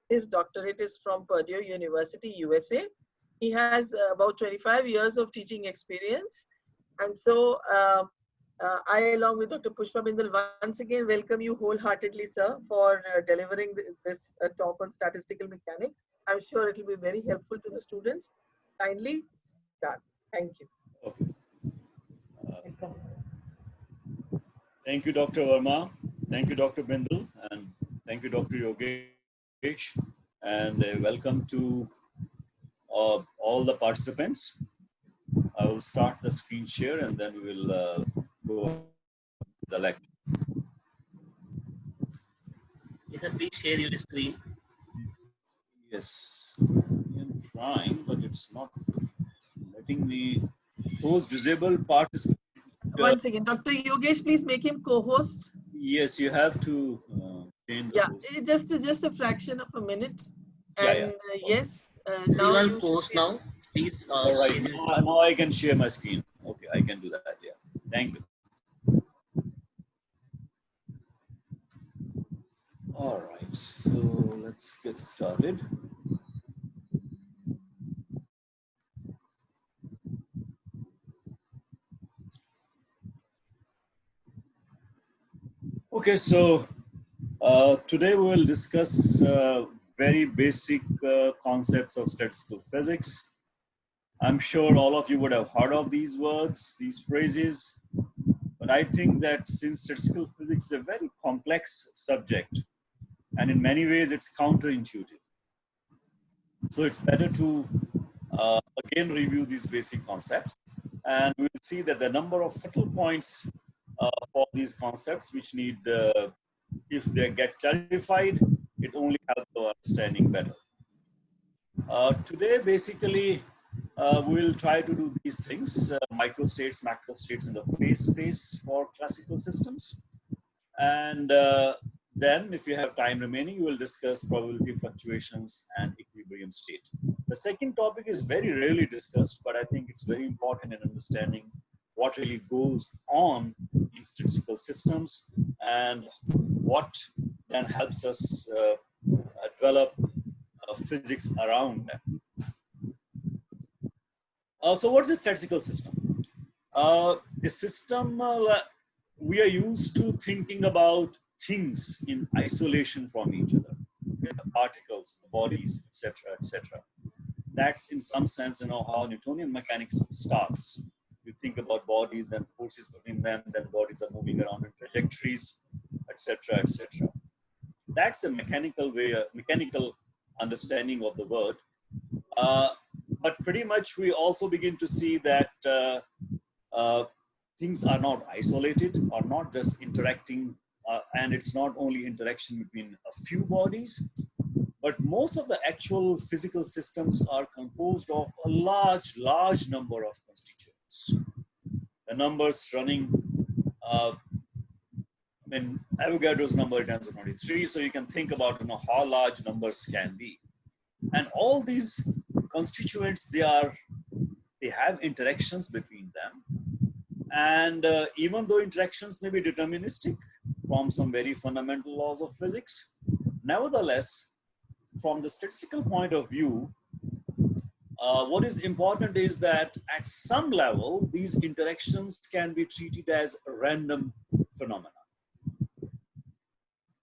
His doctorate is from Purdue University, USA. He has about 25 years of teaching experience. And so I, along with Dr. Pushpa Bindal, once again welcome you wholeheartedly, sir, for delivering this talk on statistical mechanics. I'm sure it will be very helpful to the students. Kindly start. Thank you. Okay. Thank you, Dr. Verma. Thank you, Dr. Bindal. And thank you, Dr. Yogesh. And welcome to all the participants. I will start the screen share and then we will go to the lecture. Yes, sir, please share your screen. Yes, I'm trying, but it's not letting me host disable participant. Once again, Dr. Yogesh, please make him co-host. Yes, you have to change the host. Just a fraction of a minute. And yes, So now you will post now. Please. All right, now I can share my screen. Okay, I can do that. Yeah, thank you. All right, so let's get started. Okay, so today we will discuss very basic concepts of statistical physics. I'm sure all of you would have heard of these words, these phrases, but I think that since statistical physics is a very complex subject, and in many ways it's counterintuitive. So it's better to again review these basic concepts, and we'll see that the number of subtle points for these concepts which need, if they get clarified, it only helps our understanding better. Today, basically, we'll try to do these things, microstates, macrostates in the phase space for classical systems. And then, if you have time remaining, we will discuss probability fluctuations and equilibrium state. The second topic is very rarely discussed, but I think it's very important in understanding what really goes on in statistical systems and what then helps us develop physics around them. So what's a statistical system? A system, we are used to thinking about things in isolation from each other. Okay? The particles, the bodies, etc., etc. That's in some sense, how Newtonian mechanics starts. You think about bodies, then forces between them, then bodies are moving around in trajectories, etc., etc. That's a mechanical way, a mechanical understanding of the word. But pretty much we also begin to see that things are not isolated, or not just interacting, and it's not only interaction between a few bodies, but most of the actual physical systems are composed of a large number of constituents. The numbers running, Avogadro's number tends to 23, so you can think about how large numbers can be. And all these constituents, they have interactions between them. And even though interactions may be deterministic from some very fundamental laws of physics, nevertheless, from the statistical point of view, what is important is that at some level, these interactions can be treated as random phenomena.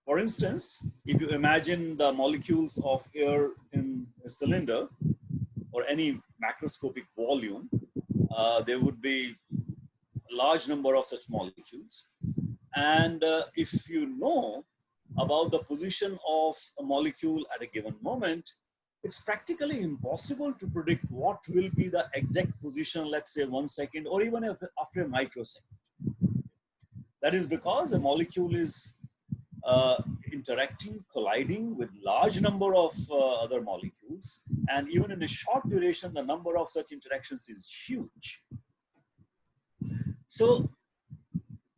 For instance, if you imagine the molecules of air in a cylinder or any macroscopic volume, there would be a large number of such molecules. And if you know about the position of a molecule at a given moment, it's practically impossible to predict what will be the exact position, let's say 1 second, or even after a microsecond. That is because a molecule is interacting, colliding with large number of other molecules, and even in a short duration, the number of such interactions is huge. So,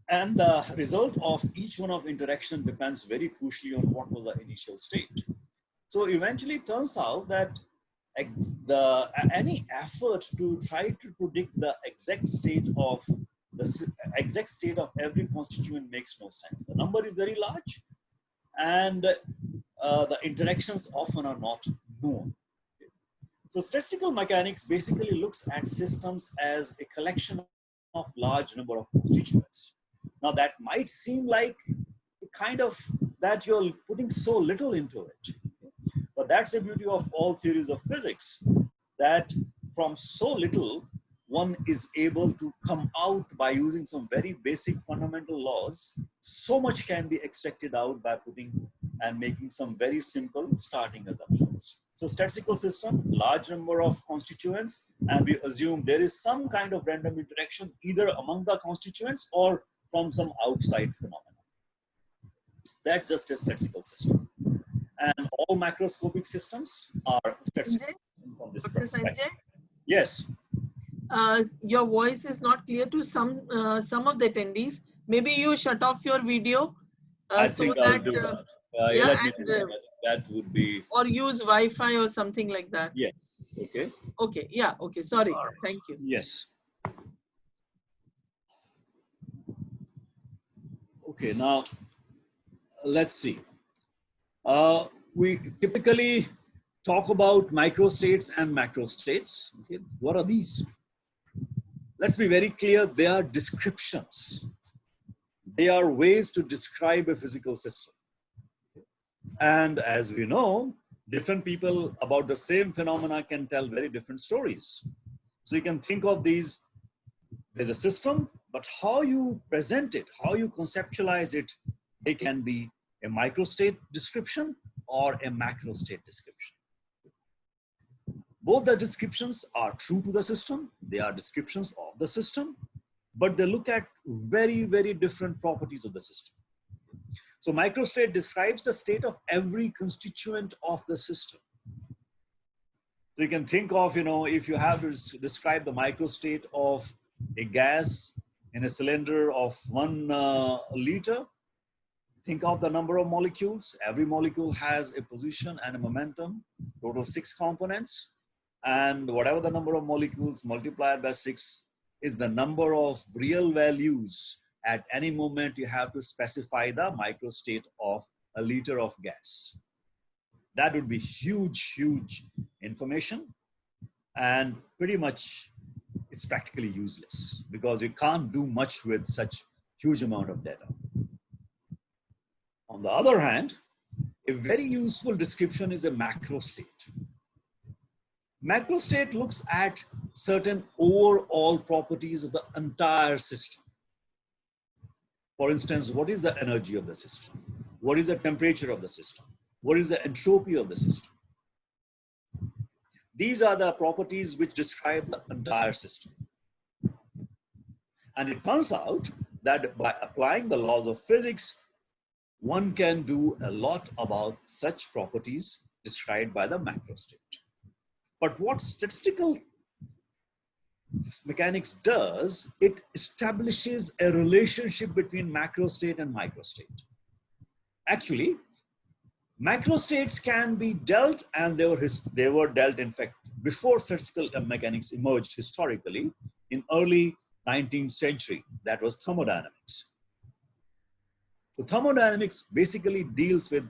and the result of each one of interaction depends very crucially on what was the initial state. So eventually it turns out that any effort to try to predict the exact state of every constituent makes no sense. The number is very large, and the interactions often are not known. So statistical mechanics basically looks at systems as a collection of large number of constituents. Now that might seem like kind of that you're putting so little into it. But that's the beauty of all theories of physics, that from so little, one is able to come out by using some very basic fundamental laws. So much can be extracted out by putting and making some very simple starting assumptions. So statistical system, large number of constituents, and we assume there is some kind of random interaction either among the constituents or from some outside phenomena. That's just a statistical system. And all macroscopic systems are statistical from this perspective. Yes. Your voice is not clear to some of the attendees. Maybe you shut off your video. I think I'll do that. Yeah, let me do that. That would be. Or use Wi-Fi or something like that. Yes. Okay. Okay. Yeah. Okay. Sorry. Right. Thank you. Yes. Okay. Now, let's see. We typically talk about microstates and macrostates. Okay. What are these? Let's be very clear. They are descriptions. They are ways to describe a physical system. And as we know, different people about the same phenomena can tell very different stories. So you can think of these, there's a system, but how you present it, how you conceptualize it, they can be a microstate description or a macrostate description. Both the descriptions are true to the system. They are descriptions of the system, but they look at very, very different properties of the system. So microstate describes the state of every constituent of the system. So you can think of, if you have to describe the microstate of a gas in a cylinder of 1 liter, think of the number of molecules. Every molecule has a position and a momentum, total 6 components. And whatever the number of molecules multiplied by 6 is the number of real values. At any moment, you have to specify the microstate of a liter of gas. That would be huge, huge information. And pretty much it's practically useless because you can't do much with such huge amount of data. On the other hand, a very useful description is a macrostate. Macrostate looks at certain overall properties of the entire system. For instance, what is the energy of the system? What is the temperature of the system? What is the entropy of the system? These are the properties which describe the entire system. And it turns out that by applying the laws of physics, one can do a lot about such properties described by the macrostate. But what statistical mechanics does, it establishes a relationship between macrostate and microstate. Actually, macrostates can be dealt, and they were dealt, in fact, before statistical mechanics emerged historically in early 19th century. That was thermodynamics. So thermodynamics basically deals with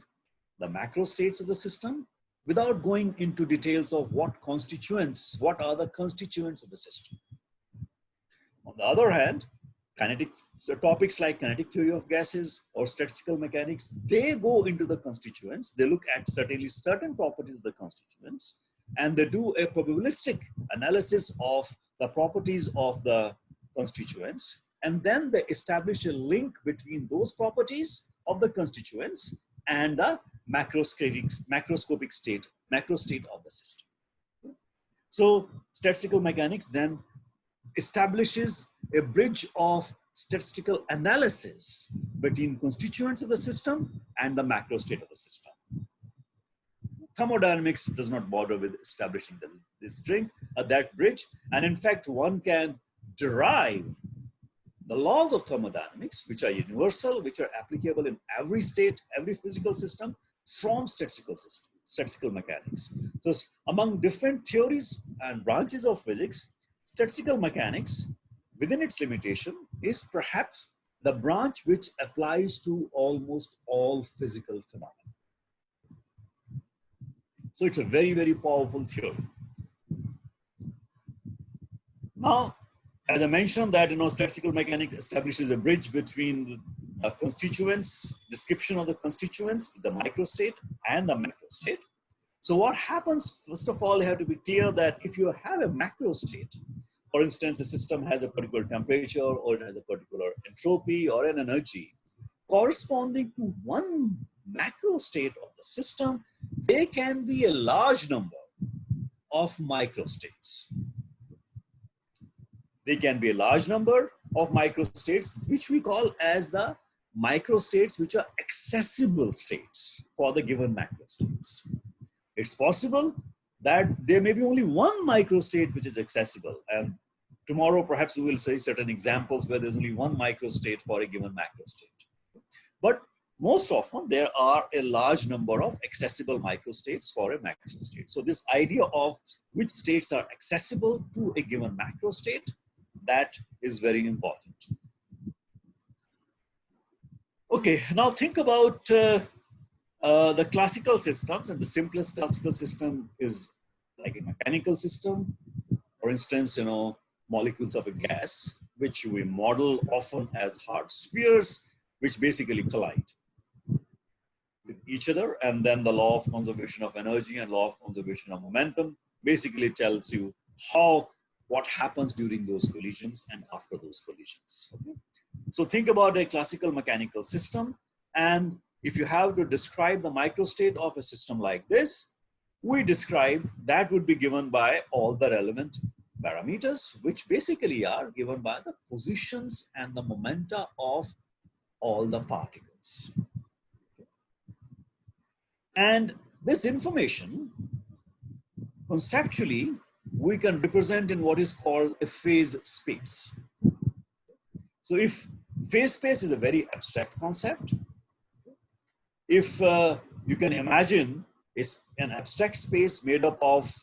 the macrostates of the system without going into details of what are the constituents of the system. On the other hand, topics like kinetic theory of gases or statistical mechanics, they go into the constituents. They look at certain properties of the constituents, and they do a probabilistic analysis of the properties of the constituents. And then they establish a link between those properties of the constituents and the macroscopic state, macrostate of the system. So statistical mechanics then establishes a bridge of statistical analysis between constituents of the system and the macrostate of the system. Thermodynamics does not bother with establishing that bridge. And in fact, one can derive the laws of thermodynamics, which are universal, which are applicable in every state, every physical system, from statistical mechanics. So among different theories and branches of physics, statistical mechanics, within its limitation, is perhaps the branch which applies to almost all physical phenomena. So it's a very, very powerful theory. Now, as I mentioned that, statistical mechanics establishes a bridge between the constituents, description of the constituents, the microstate and the macrostate. So what happens, first of all, you have to be clear that if you have a macrostate, for instance, a system has a particular temperature or it has a particular entropy or an energy, corresponding to one macrostate of the system, there can be a large number of microstates. There can be a large number of microstates, which we call as the microstates, which are accessible states for the given macrostates. It's possible that there may be only one microstate which is accessible. And tomorrow, perhaps we will say certain examples where there's only one microstate for a given macrostate. But most often, there are a large number of accessible microstates for a macrostate. So this idea of which states are accessible to a given macrostate, that is very important. Okay, now think about the classical systems, and the simplest classical system is like a mechanical system. For instance, molecules of a gas, which we model often as hard spheres, which basically collide with each other. And then the law of conservation of energy and law of conservation of momentum basically tells you what happens during those collisions and after those collisions. Okay? So think about a classical mechanical system, and if you have to describe the microstate of a system like this, we describe that would be given by all the relevant parameters, which basically are given by the positions and the momenta of all the particles. And this information, conceptually, we can represent in what is called a phase space. So if phase space is a very abstract concept, if you can imagine an abstract space made up of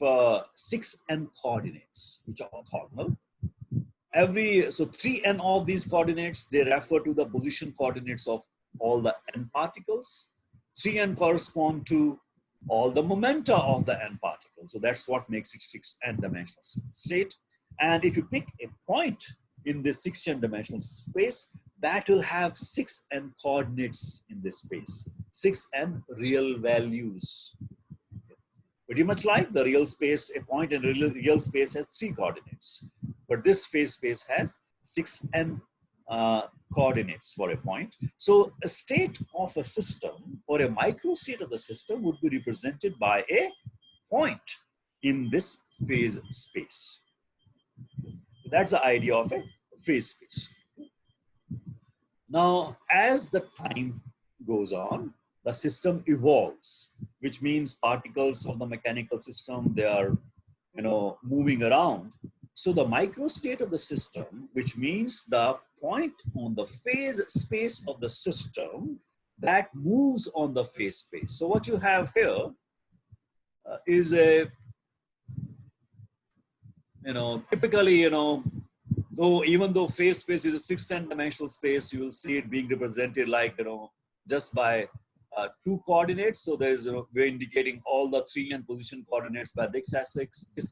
6 n coordinates, which are orthogonal. So 3 n of these coordinates, they refer to the position coordinates of all the n particles. 3 n correspond to all the momenta of the n particles. So that's what makes it 6 n dimensional state. And if you pick a point in this 6 n dimensional space, that will have 6 n coordinates in this space, 6 n real values. Pretty much like the real space, a point in real space has 3 coordinates, but this phase space has 6 n coordinates for a point. So a state of a system or a microstate of the system would be represented by a point in this phase space. That's the idea of a phase space. Now, as the time goes on, the system evolves, which means particles of the mechanical system, they are, moving around. So the microstate of the system, which means the point on the phase space of the system that moves on the phase space. So what you have here is a, typically, even though phase space is a 6 n dimensional space, you will see it being represented like, just by 2 coordinates. So there's, we're indicating all the 3 n position coordinates by this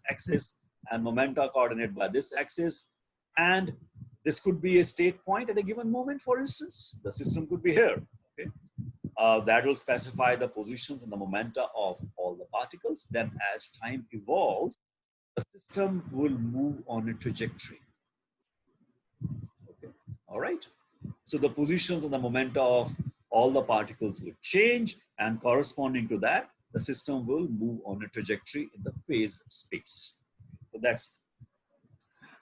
axis, and momenta coordinate by this axis. And this could be a state point at a given moment, for instance. The system could be here. Okay? That will specify the positions and the momenta of all the particles. Then as time evolves, the system will move on a trajectory. Okay. All right. So the positions and the momenta of all the particles will change, and corresponding to that, the system will move on a trajectory in the phase space. So that's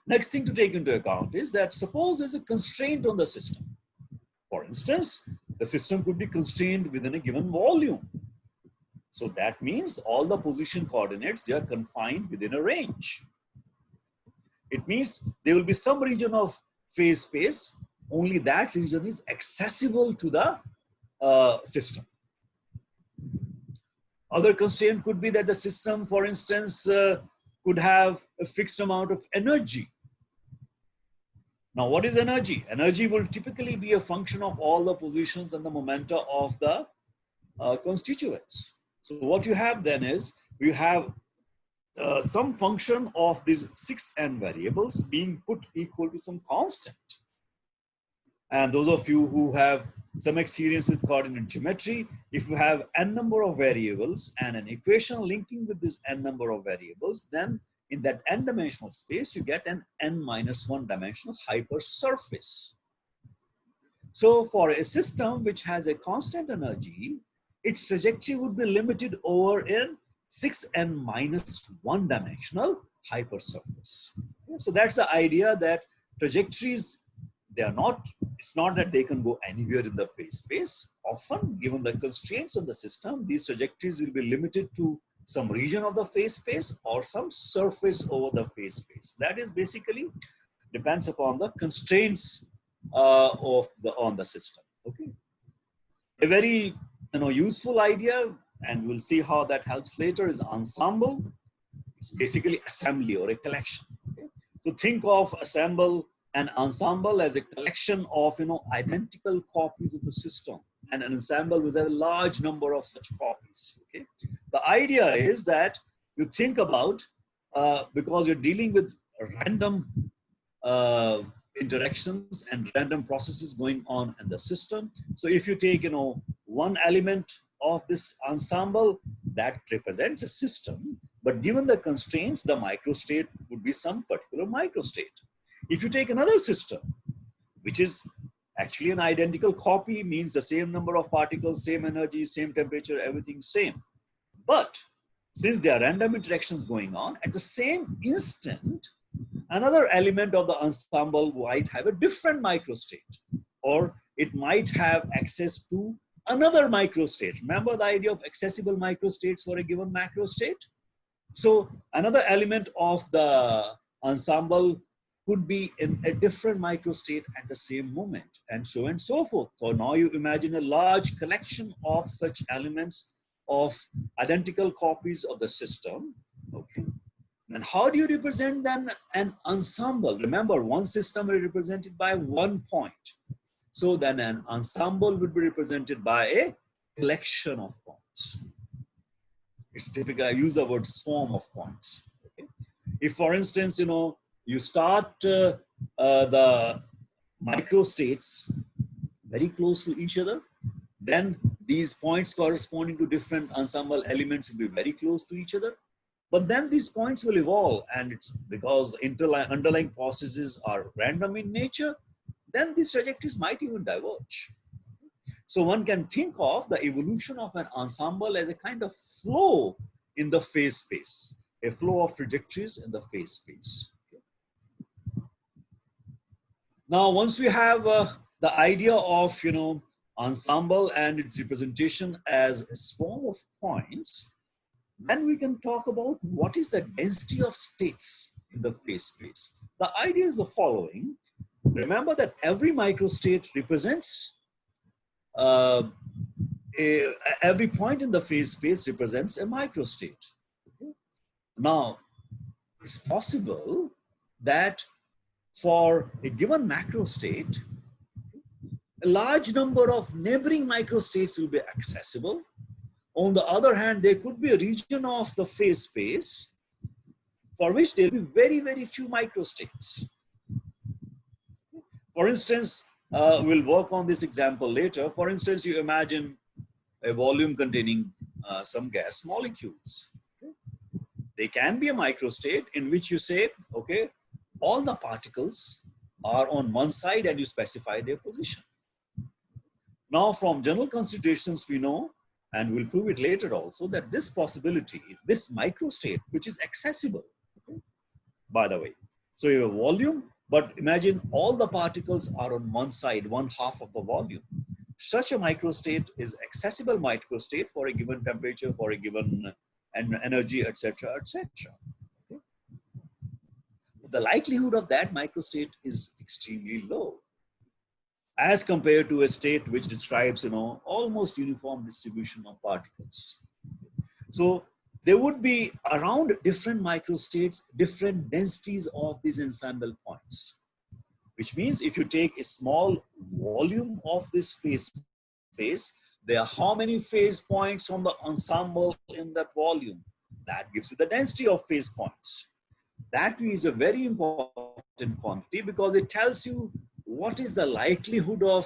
next thing to take into account is that suppose there's a constraint on the system. For instance, the system could be constrained within a given volume. So that means all the position coordinates, they are confined within a range. It means there will be some region of phase space, only that region is accessible to the system. Other constraint could be that the system, for instance, could have a fixed amount of energy. Now, what is energy? Energy will typically be a function of all the positions and the momenta of the constituents. So what you have then is we have some function of these 6n variables being put equal to some constant. And those of you who have some experience with coordinate geometry, if you have n number of variables and an equation linking with this n number of variables, then in that n-dimensional space, you get an n-1 dimensional hypersurface. So for a system which has a constant energy, its trajectory would be limited over in 6n-1 dimensional hypersurface. Okay, so that's the idea that trajectories, it's not that they can go anywhere in the phase space. Often, given the constraints of the system, these trajectories will be limited to some region of the phase space or some surface over the phase space. That is basically depends upon the constraints on the system. Okay, a very useful idea, and we'll see how that helps later, is ensemble. It's basically assembly or a collection. Okay? So think of an ensemble as a collection of identical copies of the system, and an ensemble with a large number of such copies. Okay, the idea is that you think about because you're dealing with random interactions and random processes going on in the system. So if you take one element of this ensemble, that represents a system, but given the constraints, the microstate would be some particular microstate. If you take another system, which is actually an identical copy, means the same number of particles, same energy, same temperature, everything same. But since there are random interactions going on, at the same instant, another element of the ensemble might have a different microstate, or it might have access to another microstate. Remember the idea of accessible microstates for a given macrostate? So another element of the ensemble could be in a different microstate at the same moment, and so forth. So now you imagine a large collection of such elements of identical copies of the system. Okay. And how do you represent then an ensemble? Remember, one system is represented by one point. So then an ensemble would be represented by a collection of points. It's typical, I use the word swarm of points. Okay? If, for instance, you start the microstates very close to each other, then these points corresponding to different ensemble elements will be very close to each other. But then these points will evolve, and it's because underlying processes are random in nature, then these trajectories might even diverge. So one can think of the evolution of an ensemble as a kind of flow in the phase space, a flow of trajectories in the phase space. Now, once we have the idea of ensemble and its representation as a swarm of points, then we can talk about what is the density of states in the phase space. The idea is the following. Remember that every microstate represents, every point in the phase space represents a microstate. Okay? Now, it's possible that for a given macrostate, a large number of neighboring microstates will be accessible. On the other hand, there could be a region of the phase space for which there will be very, very few microstates. For instance, we'll work on this example later. For instance, you imagine a volume containing some gas molecules. Okay? They can be a microstate in which you say, okay, all the particles are on one side and you specify their position. Now, from general considerations, we know, and we'll prove it later also, that this possibility, this microstate, which is accessible, okay, by the way. So you have a volume, but imagine all the particles are on one side, one half of the volume. Such a microstate is accessible microstate for a given temperature, for a given energy, etc., etc. Okay? The likelihood of that microstate is extremely low, as compared to a state which describes, almost uniform distribution of particles. So there would be around different microstates, different densities of these ensemble points, which means if you take a small volume of this phase space, there are how many phase points on the ensemble in that volume? that gives you the density of phase points. That is a very important quantity because it tells you what is the likelihood of,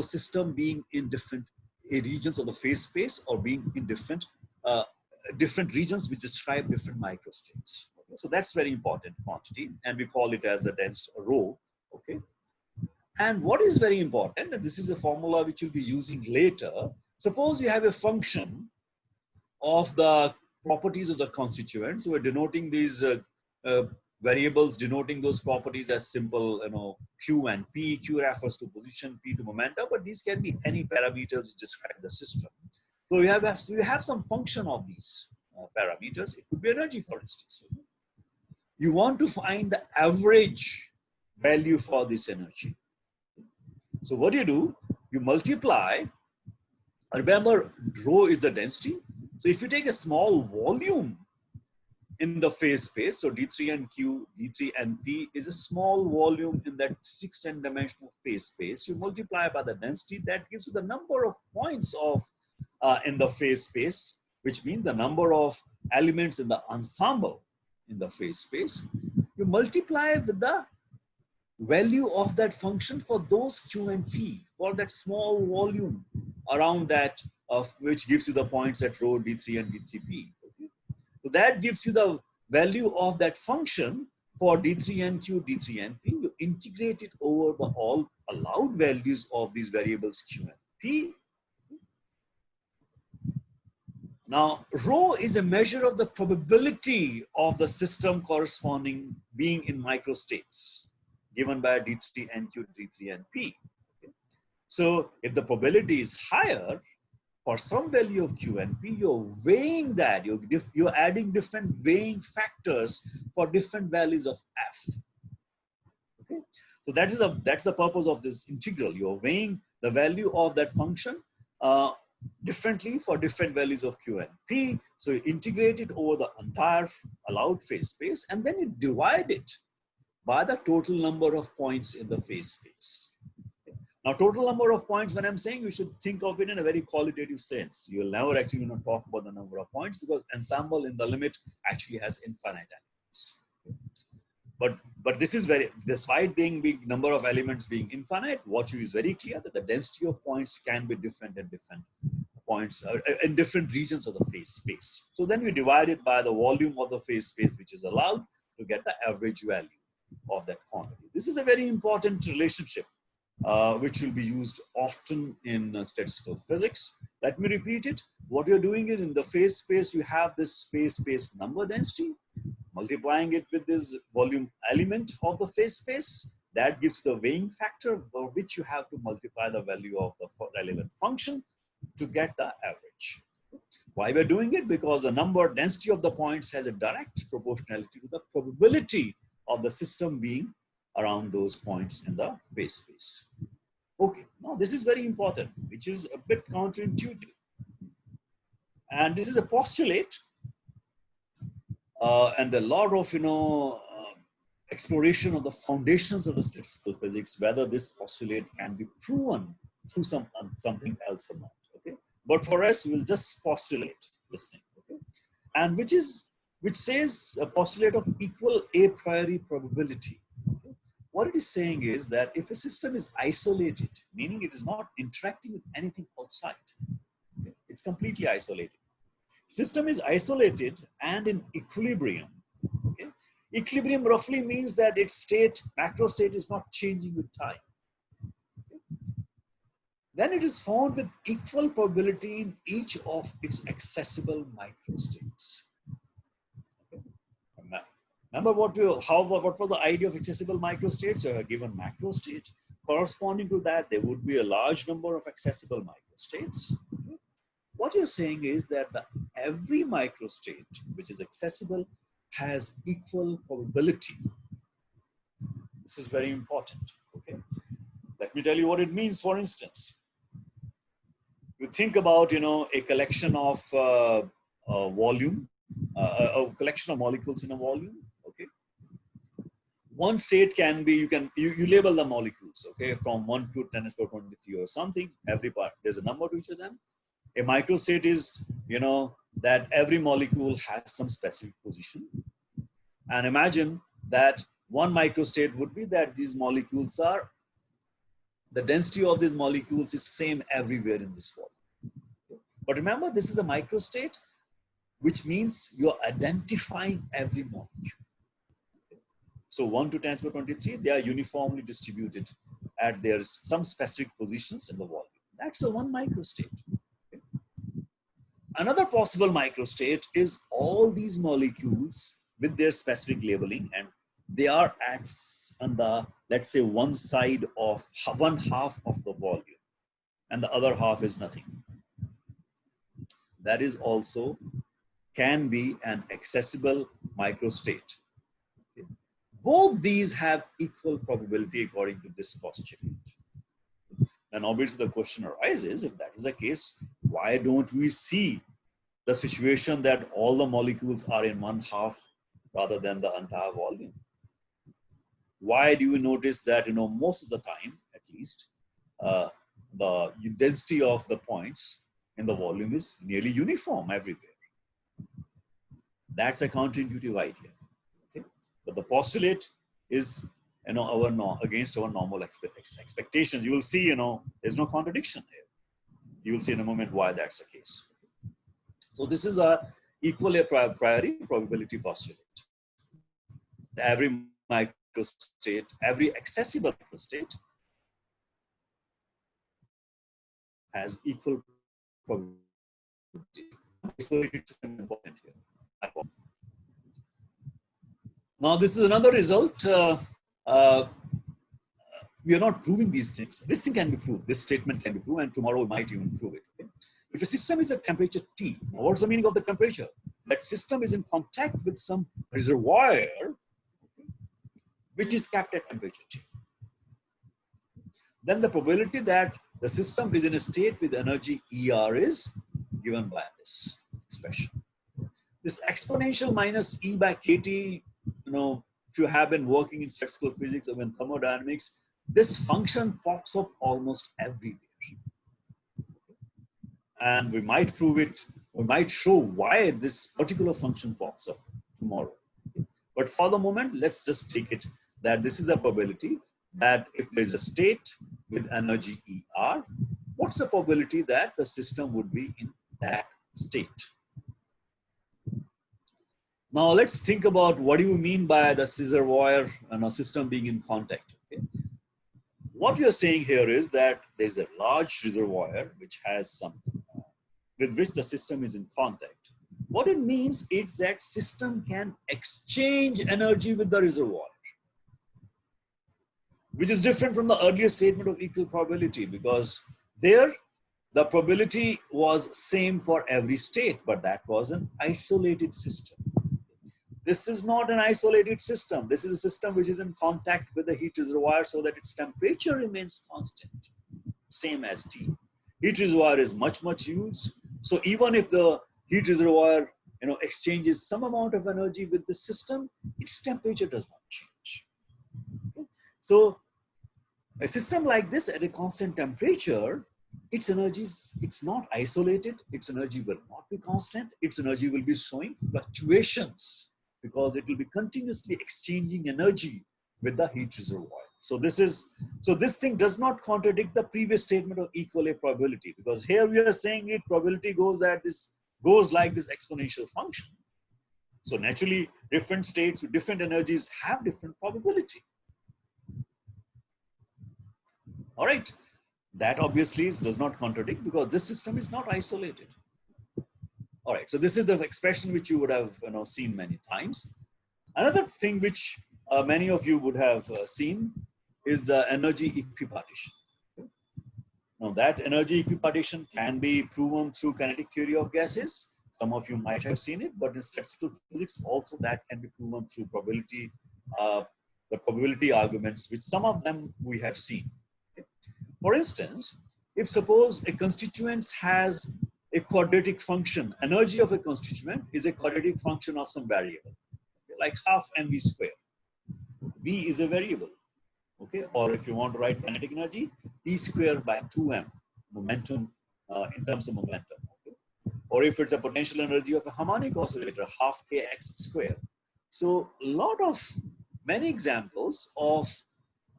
system being in different regions of the phase space or being in different regions which describe different microstates. Okay? So that's very important quantity, and we call it as the dense rho. Okay. And what is very important, and this is a formula which you'll be using later. Suppose you have a function of the properties of the constituents. So we're denoting these variables, denoting those properties as simple, Q and P. Q refers to position, P to momentum, but these can be any parameters which describe the system. So we have some function of these parameters. It could be energy, for instance. You want to find the average value for this energy. So what do? You multiply. Remember, rho is the density. So if you take a small volume in the phase space, so D3 and Q, D3 and P is a small volume in that 6n-dimensional phase space. You multiply by the density, that gives you the number of points of in the phase space, which means the number of elements in the ensemble in the phase space. You multiply with the value of that function for those Q and P, for that small volume around that, of which gives you the points at rho D3 and D3P. Okay? So that gives you the value of that function for D3 and Q, D3 and P. You integrate it over the all allowed values of these variables Q and P. Now, rho is a measure of the probability of the system corresponding being in microstates, given by D3 and Q, D3 and P. Okay? So if the probability is higher, for some value of Q and P, you're weighing that, you're adding different weighing factors for different values of F. Okay? So that's the purpose of this integral. You're weighing the value of that function differently for different values of Q and P. So you integrate it over the entire allowed phase space, and then you divide it by the total number of points in the phase space. Okay. Now, total number of points, when I'm saying, you should think of it in a very qualitative sense. You'll never actually talk about the number of points, because ensemble in the limit actually has infinite elements. Okay. But this is despite being big number of elements being infinite, what you is very clear that the density of points can be different at different points in different regions of the phase space. So then we divide it by the volume of the phase space which is allowed to get the average value of that quantity. This is a very important relationship which will be used often in statistical physics. Let me repeat it. What you're doing is in the phase space, you have this phase space number density, multiplying it with this volume element of the phase space. That gives the weighing factor for which you have to multiply the value of the relevant function to get the average. Why we're doing it? Because the number density of the points has a direct proportionality to the probability of the system being around those points in the phase space. Okay, now this is very important, which is a bit counterintuitive. And this is a postulate, and a lot of exploration of the foundations of the statistical physics, whether this postulate can be proven through something else or not. Okay, but for us, we'll just postulate this thing. Okay, and which says a postulate of equal a priori probability. Okay? What it is saying is that if a system is isolated, meaning it is not interacting with anything outside, okay? It's completely isolated. System is isolated and in equilibrium. Okay? Equilibrium roughly means that its state, macrostate, is not changing with time. Okay? Then it is found with equal probability in each of its accessible microstates. Remember what was the idea of accessible microstates? A given macrostate. Corresponding to that, there would be a large number of accessible microstates. Okay? What you're saying is that every microstate which is accessible has equal probability. This is very important. Okay? Let me tell you what it means. For instance, you think about a collection of volume, a collection of molecules in a volume. Okay, one state can be you label the molecules. Okay, from 1 to 10⁻23 or something. Every part there's a number to each of them. A microstate is that every molecule has some specific position. And imagine that one microstate would be that these molecules are, the density of these molecules is same everywhere in this volume. But remember, this is a microstate, which means you're identifying every molecule. So 1 to 10 to the power 23, they are uniformly distributed at their some specific positions in the volume. That's a one microstate. Another possible microstate is all these molecules with their specific labeling, and they are at on the, let's say, one side of one half of the volume, and the other half is nothing. That is also can be an accessible microstate. Okay. Both these have equal probability according to this postulate. And obviously the question arises, if that is the case, why don't we see the situation that all the molecules are in one half rather than the entire volume? Why do you notice that, most of the time, at least, the density of the points in the volume is nearly uniform everywhere? That's a counterintuitive idea. Okay? But the postulate is, against our normal expectations. You will see, there's no contradiction here. You will see in a moment why that's the case. So this is a equal a priori probability postulate. Every microstate, every accessible microstate has equal probability. So it's important here. Now this is another result. We are not proving these things. This thing can be proved. This statement can be proved, and tomorrow we might even prove it. Okay? If a system is at temperature T, what's the meaning of the temperature? That system is in contact with some reservoir, which is kept at temperature T. Then the probability that the system is in a state with energy ER is given by this expression. This exponential minus E by KT, if you have been working in statistical physics or in thermodynamics, this function pops up almost everywhere. And we might prove it, we might show why this particular function pops up tomorrow. But for the moment, let's just take it that this is the probability that if there's a state with energy ER, what's the probability that the system would be in that state? Now let's think about what do you mean by the reservoir and a system being in contact. Okay? What we are saying here is that there's a large reservoir which has some, with which the system is in contact. What it means is that system can exchange energy with the reservoir, which is different from the earlier statement of equal probability, because there the probability was same for every state, but that was an isolated system. This is not an isolated system. This is a system which is in contact with the heat reservoir so that its temperature remains constant, same as T. Heat reservoir is much used. So even if the heat reservoir exchanges some amount of energy with the system, its temperature does not change. Okay? So a system like this at a constant temperature, its energy it's not isolated, its energy will not be constant, its energy will be showing fluctuations because it will be continuously exchanging energy with the heat reservoir. So this thing does not contradict the previous statement of equal a probability, because here we are saying it probability goes like this exponential function. So naturally, different states with different energies have different probability. All right, that obviously does not contradict because this system is not isolated. All right, so this is the expression which you would have seen many times. Another thing which many of you would have seen is energy equipartition. Now that energy equipartition can be proven through kinetic theory of gases. Some of you might have seen it, but in statistical physics also that can be proven through probability, the probability arguments, which some of them we have seen. Okay. For instance, if suppose a constituent has a quadratic function, energy of a constituent is a quadratic function of some variable, okay, like half mv square. V is a variable, okay? Or if you want to write kinetic energy, P square by 2m, momentum in terms of momentum. Okay? or if it's a potential energy of a harmonic oscillator, half kx square. So many examples of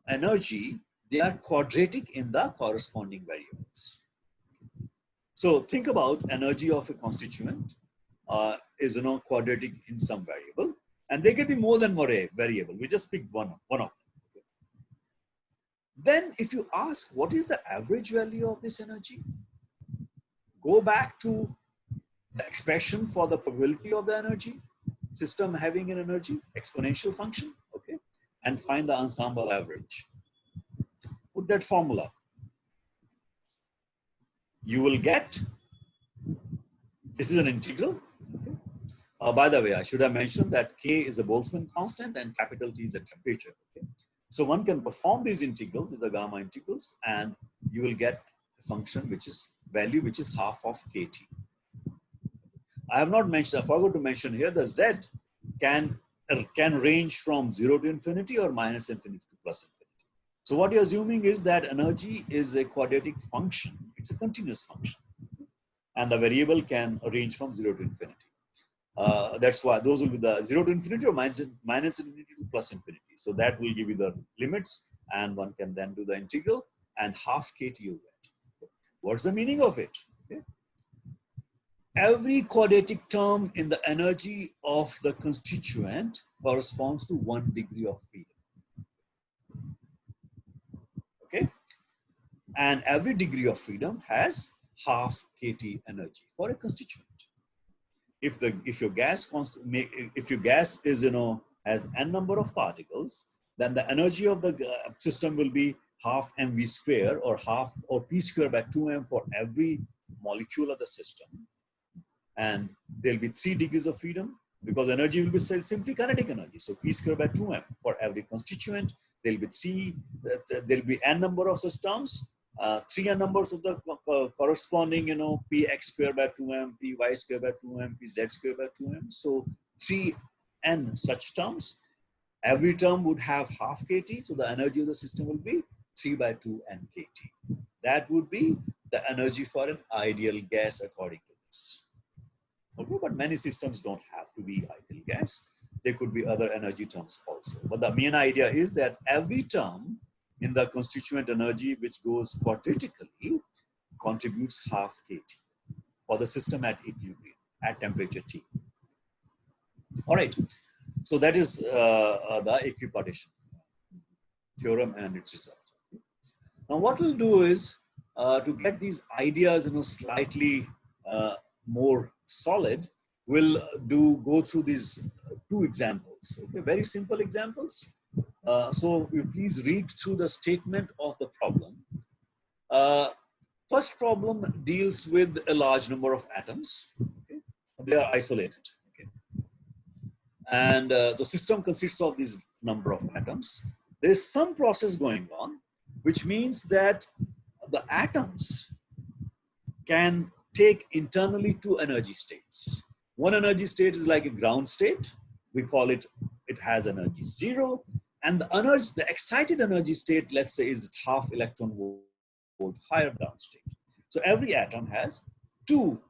energy, they are quadratic in the corresponding variables. So think about energy of a constituent is quadratic in some variable, and they can be more than one variable. We just pick one of them. Okay. Then if you ask what is the average value of this energy, go back to the expression for the probability of the energy, system having an energy, exponential function, okay, and find the ensemble average. Put that formula. You will get, this is an integral. Okay. By the way, I should have mentioned that K is a Boltzmann constant and capital T is a temperature. Okay. So one can perform these integrals, these are gamma integrals, and you will get a function which is value which is half of KT. I have not mentioned, I forgot to mention here, the Z can range from 0 to infinity or minus infinity to plus infinity. So what you're assuming is that energy is a quadratic function. It's a continuous function. And the variable can range from 0 to infinity. That's why those will be the 0 to infinity or minus infinity to plus infinity. So that will give you the limits, and one can then do the integral, and half KT you get. What's the meaning of it? Okay. Every quadratic term in the energy of the constituent corresponds to 1 degree of freedom. Okay, and every degree of freedom has half KT energy for a constituent. If your gas is has n number of particles, then the energy of the system will be half mv square or p square by 2m for every molecule of the system, and there'll be 3 degrees of freedom because energy will be simply kinetic energy. So p square by 2m for every constituent. There'll be n number of systems, 3n numbers of the corresponding, px square by 2m, py square by 2m, pz square by 2m. So 3n such terms. Every term would have half kT, so the energy of the system will be 3 by 2 n kT. That would be the energy for an ideal gas according to this. Okay, but many systems don't have to be ideal gas. There could be other energy terms also. But the main idea is that every term in the constituent energy which goes quadratically contributes half kT for the system at equilibrium, at temperature T. All right, so that is the equipartition theorem and its result. Now what we'll do is to get these ideas slightly more solid, we'll go through these 2 examples, okay, very simple examples. So you please read through the statement of the problem. First problem deals with a large number of atoms. Okay? They are isolated. Okay? And the system consists of this number of atoms. There is some process going on, which means that the atoms can take internally 2 energy states. One energy state is like a ground state. We call it, it has energy 0. And the excited energy state, let's say, is half electron volt higher ground state. So every atom has 2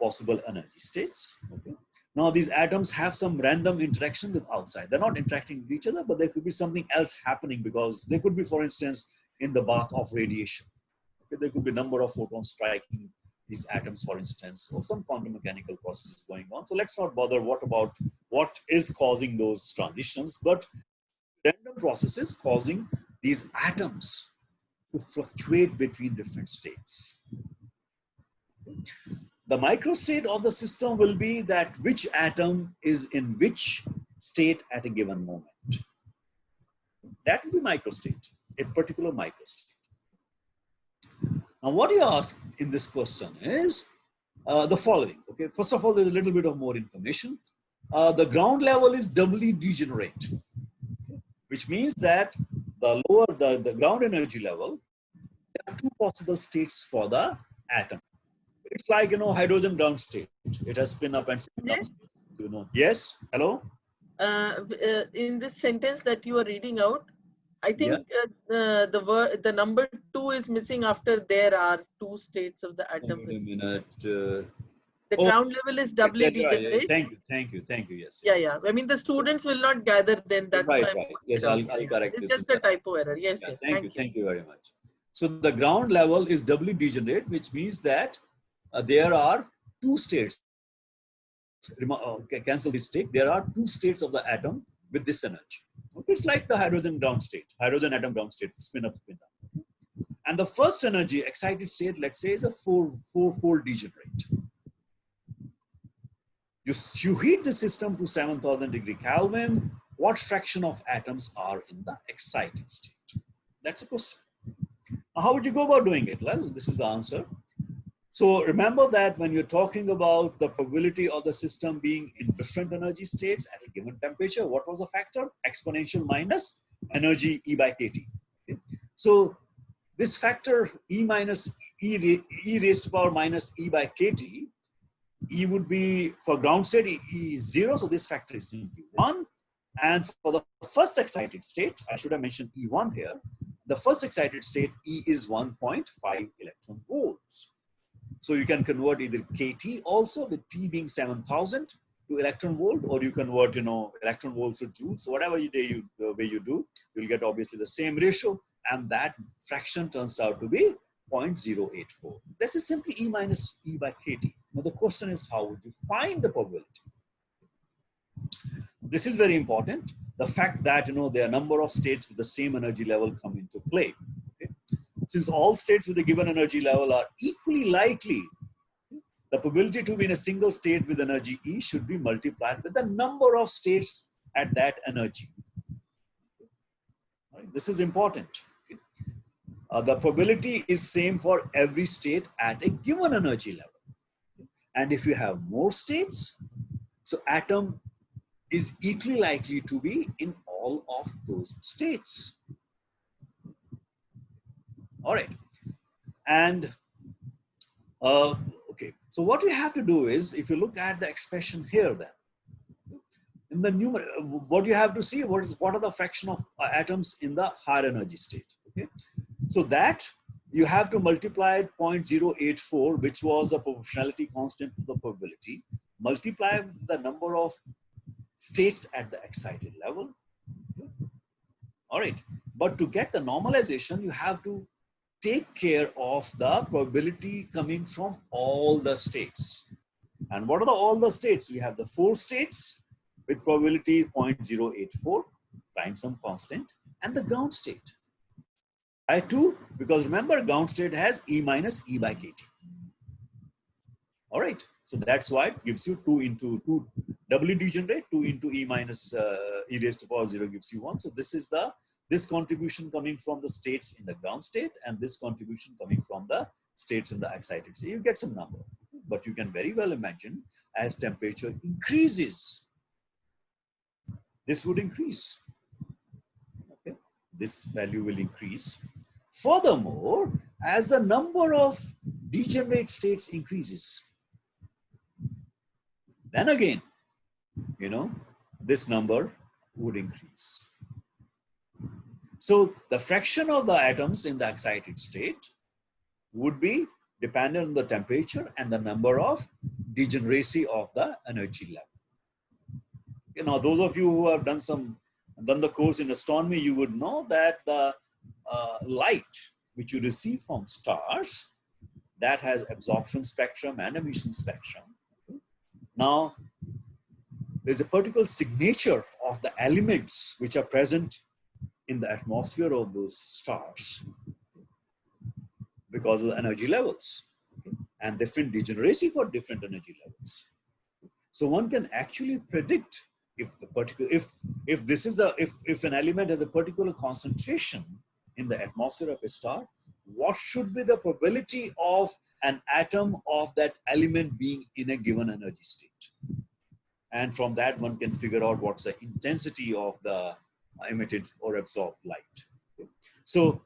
possible energy states. Okay. Now these atoms have some random interaction with outside. They're not interacting with each other, but there could be something else happening because they could be, for instance, in the bath of radiation. Okay. There could be a number of photons striking these atoms, for instance, or some quantum mechanical processes going on. So let's not bother what is causing those transitions, but random processes causing these atoms to fluctuate between different states. The microstate of the system will be that which atom is in which state at a given moment. That will be microstate, a particular microstate. Now, what you ask in this question is the following. Okay, first of all, there's a little bit of more information. The ground level is doubly degenerate, okay, which means that the lower the ground energy level, there are 2 possible states for the atom. It's like hydrogen ground state. It has spin up and spin down. Yes. Yes. Hello. In this sentence that you are reading out, I think the number 2 is missing after there are 2 states of the atom. Wait a minute. The Oh, ground level is doubly degenerate. thank you. Yes, Yeah, yes. yeah. I mean, the students will not gather then. That's Right, why I right. put Yes, it out I'll here. correct It's this. just a typo error. Yes, Yeah, yes. Thank you. thank you very much. So the ground level is doubly degenerate, which means that there are two states. Cancel this state. There are two states of the atom with this energy. Okay, it's like the hydrogen ground state, hydrogen atom ground state, spin up, spin down. And the first energy, excited state, let's say, is a four-fold degenerate. You heat the system to 7,000 degree Kelvin. What fraction of atoms are in the excited state? That's a question. Now, how would you go about doing it? Well, this is the answer. So remember that when you're talking about the probability of the system being in different energy states at a given temperature, what was the factor? Exponential minus energy E by kT. Okay? So this factor E minus E raised to power minus E by kT, E would be, for ground state, E is 0, so this factor is simply 1. And for the first excited state, I should have mentioned E1 here, the first excited state, E is 1.5 electron volts. So you can convert either kT also, with T being 7,000 to electron volt, or you convert, electron volts to joules. So whatever the way you do, you'll get obviously the same ratio, and that fraction turns out to be 0.084. This is simply E minus E by kT. Now the question is, how would you find the probability? This is very important. The fact that there are a number of states with the same energy level come into play. Okay? Since all states with a given energy level are equally likely, the probability to be in a single state with energy E should be multiplied with the number of states at that energy. Right? This is important. Okay? The probability is same for every state at a given energy level. And if you have more states, so atom is equally likely to be in all of those states. All right. And okay, so what we have to do is, if you look at the expression here, then in the numerator, what you have to see, what are the fraction of atoms in the higher energy state. Okay, so that you have to multiply 0.084, which was a proportionality constant for the probability, multiply the number of states at the excited level. Okay. All right, but to get the normalization, you have to take care of the probability coming from all the states. And what are all the states? We have the 4 states with probability 0.084 times some constant, and the ground state. By 2, because remember, ground state has E minus E by kT. All right, so that's why it gives you 2 into 2, doubly degenerate, 2 into E minus E raised to power 0 gives you 1. So this is this contribution coming from the states in the ground state, and this contribution coming from the states in the excited state. You get some number, but you can very well imagine, as temperature increases, this would increase. Okay, this value will increase. Furthermore, as the number of degenerate states increases, then again, this number would increase. So the fraction of the atoms in the excited state would be dependent on the temperature and the number of degeneracy of the energy level. Those of you who have done the course in astronomy, you would know that the light which you receive from stars, that has absorption spectrum and emission spectrum. Now, there's a particular signature of the elements which are present in the atmosphere of those stars because of the energy levels, okay? And different degeneracy for different energy levels. So one can actually predict if an element has a particular concentration in the atmosphere of a star, what should be the probability of an atom of that element being in a given energy state. And from that, one can figure out what's the intensity of the emitted or absorbed light. Okay. So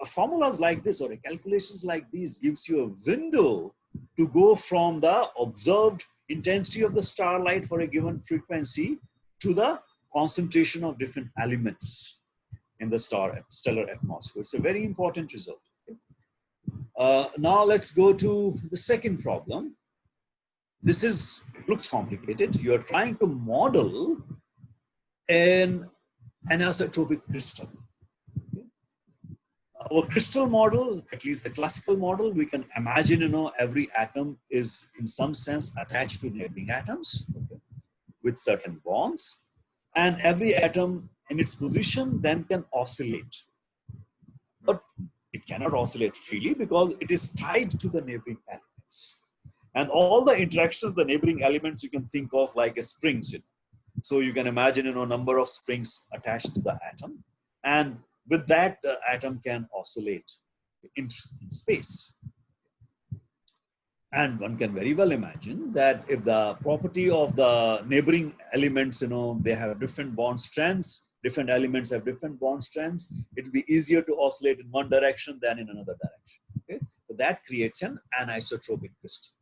formulas like this, or calculations like these, gives you a window to go from the observed intensity of the starlight for a given frequency to the concentration of different elements in the stellar atmosphere. It's a very important result. Okay. Now let's go to the second problem. looks complicated. You're trying to model an anisotropic crystal. Okay. Our crystal model, at least the classical model, we can imagine, every atom is in some sense attached to neighboring atoms, okay, with certain bonds, and every atom in its position then can oscillate. But it cannot oscillate freely because it is tied to the neighboring elements. And all the interactions of the neighboring elements you can think of like a springs. So you can imagine, a number of springs attached to the atom. And with that, the atom can oscillate in space. And one can very well imagine that if the property of the neighboring elements, they have different bond strengths, different elements have different bond strengths, it will be easier to oscillate in one direction than in another direction. Okay? So that creates an anisotropic crystal.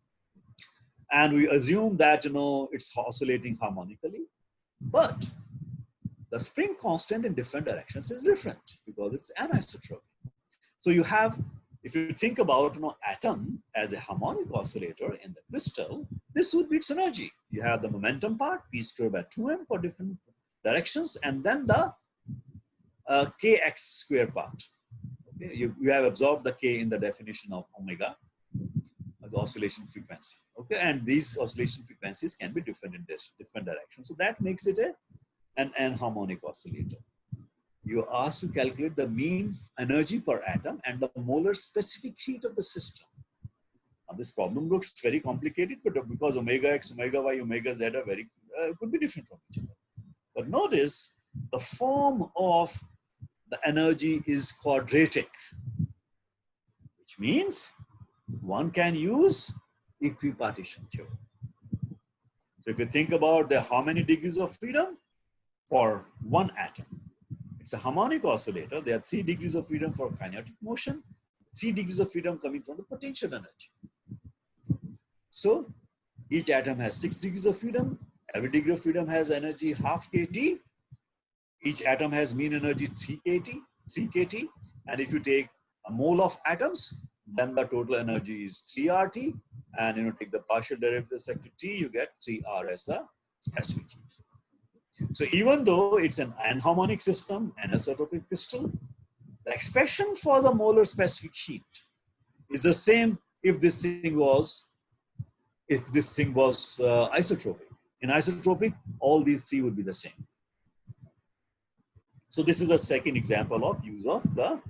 And we assume that, it's oscillating harmonically, but the spring constant in different directions is different because it's anisotropic. So you have, if you think about atom as a harmonic oscillator in the crystal, this would be its energy. You have the momentum part, p squared by 2m for different directions, and then the kx square part. Okay? You have absorbed the k in the definition of omega as oscillation frequency. Okay, and these oscillation frequencies can be different in different directions. So that makes it an anharmonic oscillator. You are asked to calculate the mean energy per atom and the molar specific heat of the system. Now, this problem looks very complicated, but because omega x, omega y, omega z are very could be different from each other. But notice the form of the energy is quadratic, which means one can use equipartition theorem. So if you think about how many degrees of freedom for one atom, it's a harmonic oscillator. There are 3 degrees of freedom for kinetic motion, 3 degrees of freedom coming from the potential energy. So each atom has 6 degrees of freedom. Every degree of freedom has energy half kT. Each atom has mean energy 3 kT. And if you take a mole of atoms, then the total energy is 3 RT. And take the partial derivative with respect to T, you get 3 R as the specific heat. So even though it's an anharmonic system, anisotropic crystal, the expression for the molar specific heat is the same if this thing was isotropic. In isotropic, all these 3 would be the same. So this is a second example of use of the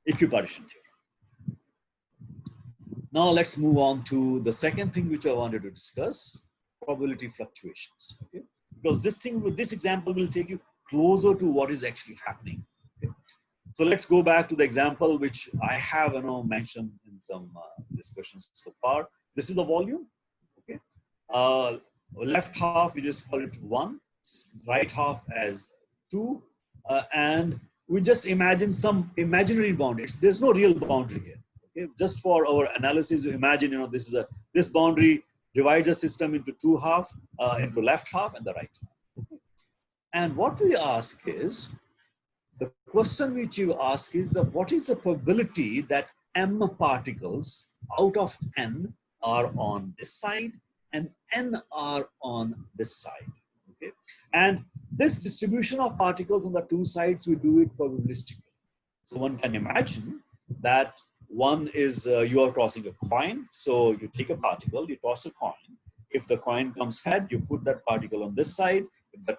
equipartition theorem. Now let's move on to the second thing which I wanted to discuss, probability fluctuations. Okay? Because this example will take you closer to what is actually happening. Okay? So let's go back to the example which I have mentioned in some discussions so far. This is the volume. Okay? Left half we just call it 1, right half as 2, and we just imagine some imaginary boundary. There's no real boundary here. Okay? Just for our analysis, you imagine this boundary divides the system into 2 halves, into left half and the right half. Okay? And what we ask is, the question which you ask is what is the probability that m particles out of n are on this side and n are on this side. Okay? And this distribution of particles on the 2 sides, we do it probabilistically. So one can imagine that one is you are tossing a coin. So you take a particle, you toss a coin. If the coin comes head, you put that particle on this side. If the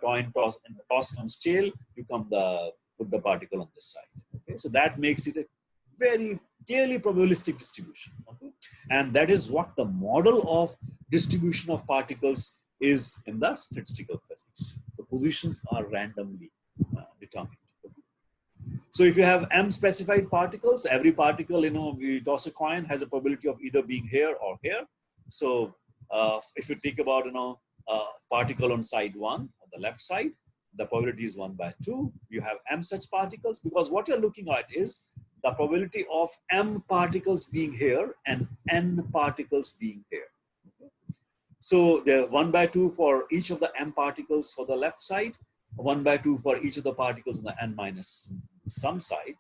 toss comes tail, you put the particle on this side. Okay? So that makes it a very clearly probabilistic distribution. Okay? And that is what the model of distribution of particles is in the statistical physics. The positions are randomly determined. Okay? So if you have m specified particles, every particle, we toss a coin, has a probability of either being here or here. So if you think about, a particle on side 1 on the left side, the probability is 1/2. You have m such particles, because what you're looking at is the probability of m particles being here and n particles being here. Okay? So there 1/2 for each of the m particles for the left side, 1/2 for each of the particles on the n minus some side.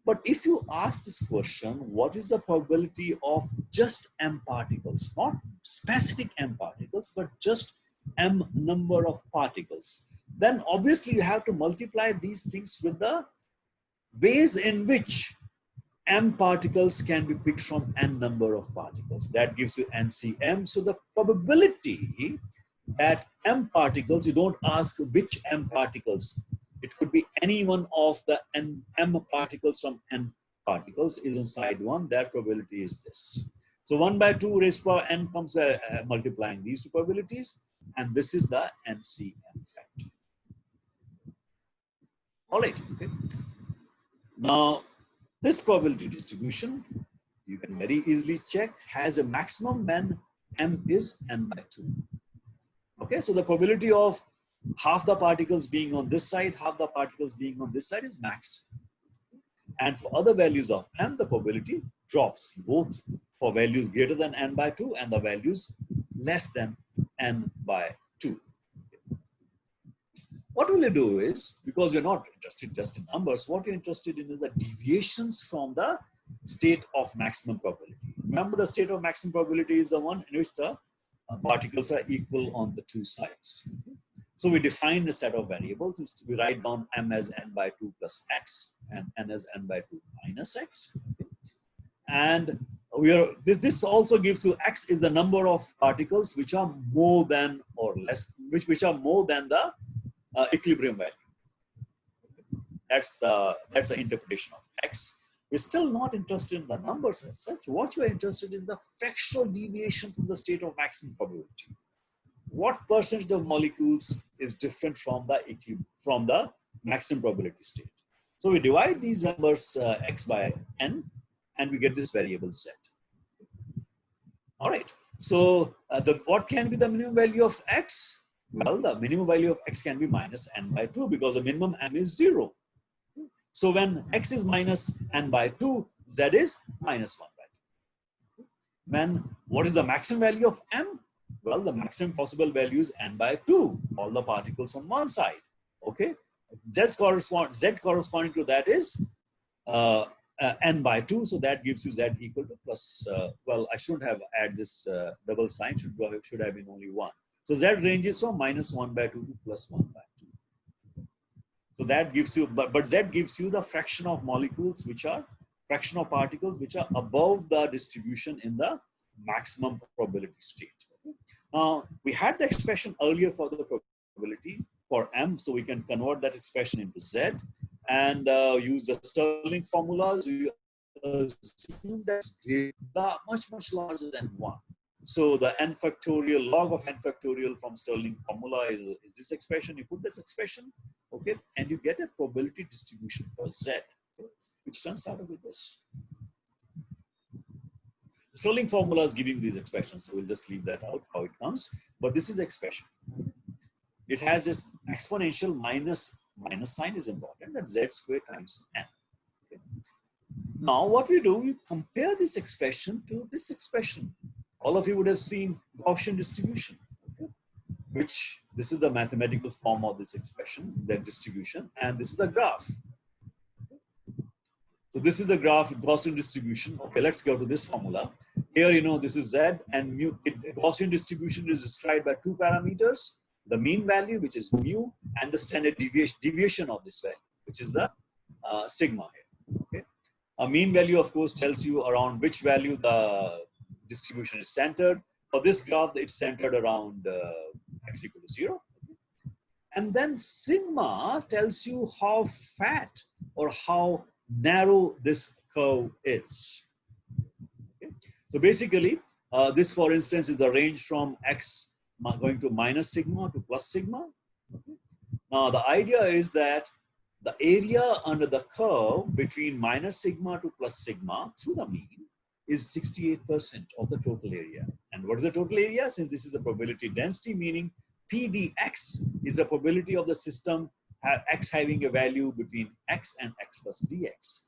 But if you ask this question, what is the probability of just m particles, not specific m particles, but just m number of particles, then obviously you have to multiply these things with the ways in which m particles can be picked from n number of particles. That gives you NCM. So the probability that m particles, you don't ask which m particles, it could be any one of the m particles from n particles is on side 1, that probability is this. So 1 by 2 raised to power n comes by multiplying these two probabilities, and this is the NCM factor. All right, okay. Now, this probability distribution, you can very easily check, has a maximum when m is n by 2. Okay, so the probability of half the particles being on this side, half the particles being on this side is max. And for other values of m, the probability drops, both for values greater than n by 2 and the values less than n by 2. What we'll do is, because we're not interested just in numbers, what we're interested in is the deviations from the state of maximum probability. Remember, the state of maximum probability is the one in which the particles are equal on the two sides. Okay? So we define a set of variables. We write down m as n by 2 plus x and n as n by 2 minus x. Okay? And this also gives you x is the number of particles which are more than or less, which are more than the equilibrium value. That's the interpretation of x. We're still not interested in the numbers as such. What you are interested in is the fractional deviation from the state of maximum probability. What percentage of molecules is different from the maximum probability state? So we divide these numbers x by n, and we get this variable z. All right. So what can be the minimum value of x? Well, the minimum value of x can be minus n by 2 because the minimum m is 0. So when x is minus n by 2, z is minus 1 by 2. What is the maximum value of m? Well, the maximum possible value is n by 2, all the particles on one side. Okay. Z corresponding to that is n by 2. So that gives you z equal to plus, well, I shouldn't have added this double sign, should have been only 1. So z ranges from minus 1 by 2 to plus 1 by 2. So that gives you, but z gives you the fraction of molecules fraction of particles which are above the distribution in the maximum probability state. Okay? Now, we had the expression earlier for the probability for m, so we can convert that expression into z and use the Stirling formulas. We assume that's much larger than 1. So the n factorial, log of n factorial from Stirling formula is this expression. You put this expression, okay, and you get a probability distribution for z, okay, which turns out to be this. The Stirling formula is giving these expressions, so we'll just leave that out, how it comes. But this is the expression. It has this exponential minus sign is important, that z squared times n. Okay. Now what we do, we compare this expression to this expression. All of you would have seen Gaussian distribution, okay? Which this is the mathematical form of this expression, that distribution, and this is the graph. So this is the graph Gaussian distribution. Okay, let's go to this formula. Here, you know, this is z, and mu. Gaussian distribution is described by two parameters: the mean value, which is mu, and the standard deviation of this value, which is the sigma here. Okay, a mean value, of course, tells you around which value the distribution is centered. For this graph, it's centered around x equal to 0. Okay? And then sigma tells you how fat or how narrow this curve is. Okay? So basically, this, for instance, is the range from x going to minus sigma to plus sigma. Okay? Now, the idea is that the area under the curve between minus sigma to plus sigma through the mean is 68% of the total area. And what is the total area? Since this is the probability density, meaning PDX is the probability of the system x having a value between x and x plus dx.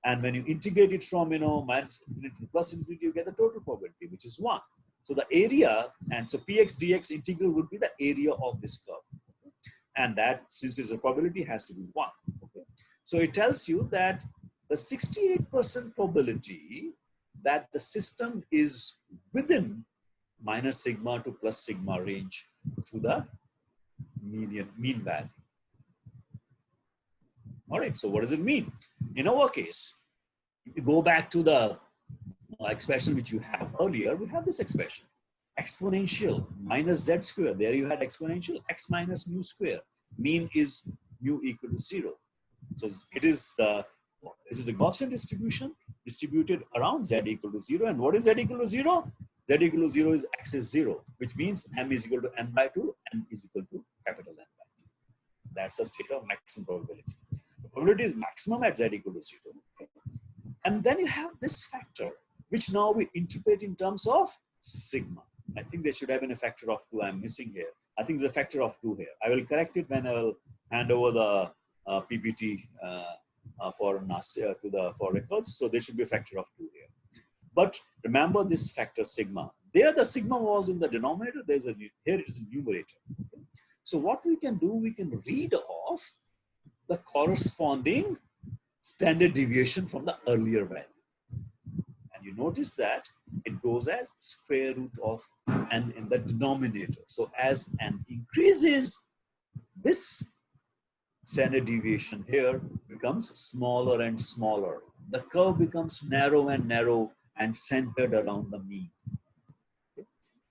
And when you integrate it from, you know, minus infinity to plus infinity, you get the total probability, which is 1. So the area, and so px dx integral would be the area of this curve. Okay? And that, since it's a probability, has to be 1. Okay? So it tells you that the 68% probability that the system is within minus sigma to plus sigma range to the mean value. All right, so what does it mean? In our case, if you go back to the expression which you had earlier, we have this expression. Exponential minus z square. There you had exponential x minus mu square. Mean is mu equal to 0. So this is a Gaussian distribution distributed around z equal to 0. And what is z equal to 0? Z equal to 0 is x is 0, which means m is equal to n by 2, n is equal to capital N by 2. That's a state of maximum probability. The probability is maximum at z equal to 0. Okay? And then you have this factor, which now we interpret in terms of sigma. I think there should have been a factor of 2 I'm missing here. I think there's a factor of 2 here. I will correct it when I will hand over the PPT for records. So there should be a factor of 2 here. But remember this factor sigma. There the sigma was in the denominator. Here it is a numerator. Okay? So what we can do, we can read off the corresponding standard deviation from the earlier value. And you notice that it goes as square root of n in the denominator. So as n increases, this standard deviation here becomes smaller and smaller. The curve becomes narrow and narrow and centered around the mean. Okay?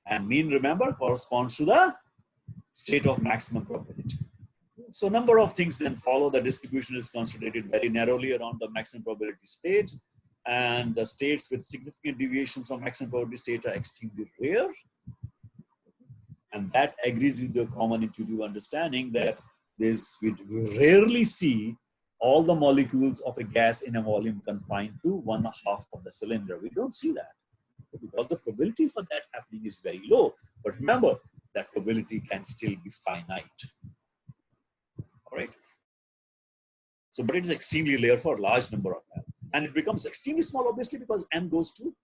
And mean, remember, corresponds to the state of maximum probability. So number of things then follow. The distribution is concentrated very narrowly around the maximum probability state, and the states with significant deviations from maximum probability state are extremely rare. And that agrees with your common intuitive understanding that we rarely see all the molecules of a gas in a volume confined to 1/2 of the cylinder. We don't see that because the probability for that happening is very low. But remember, that probability can still be finite. All right. So, but it is extremely rare for a large number of them. And it becomes extremely small, obviously, because n goes to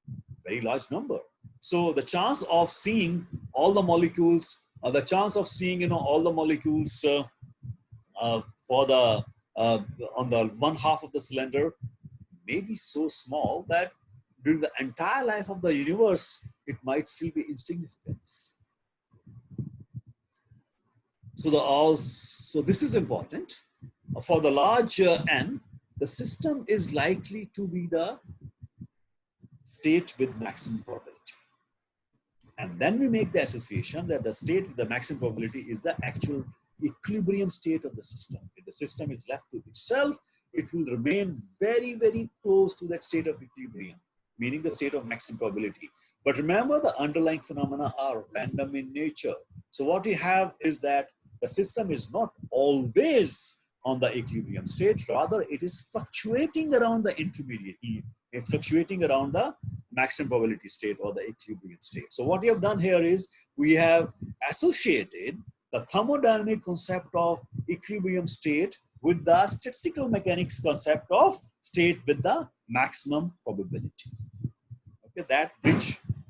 very large number. So the chance of seeing all the molecules, the chance of seeing all the molecules for the on the 1/2 of the cylinder may be so small that during the entire life of the universe, it might still be insignificant. So this is important. For the large n, the system is likely to be the state with maximum probability. And then we make the association that the state with the maximum probability is the actual equilibrium state of the system. If the system is left to itself, it will remain very, very close to that state of equilibrium, meaning the state of maximum probability. But remember, the underlying phenomena are random in nature. So what we have is that the system is not always on the equilibrium state, rather it is fluctuating around the intermediate, fluctuating around the maximum probability state or the equilibrium state. So what we have done here is we have associated the thermodynamic concept of equilibrium state with the statistical mechanics concept of state with the maximum probability. Okay, that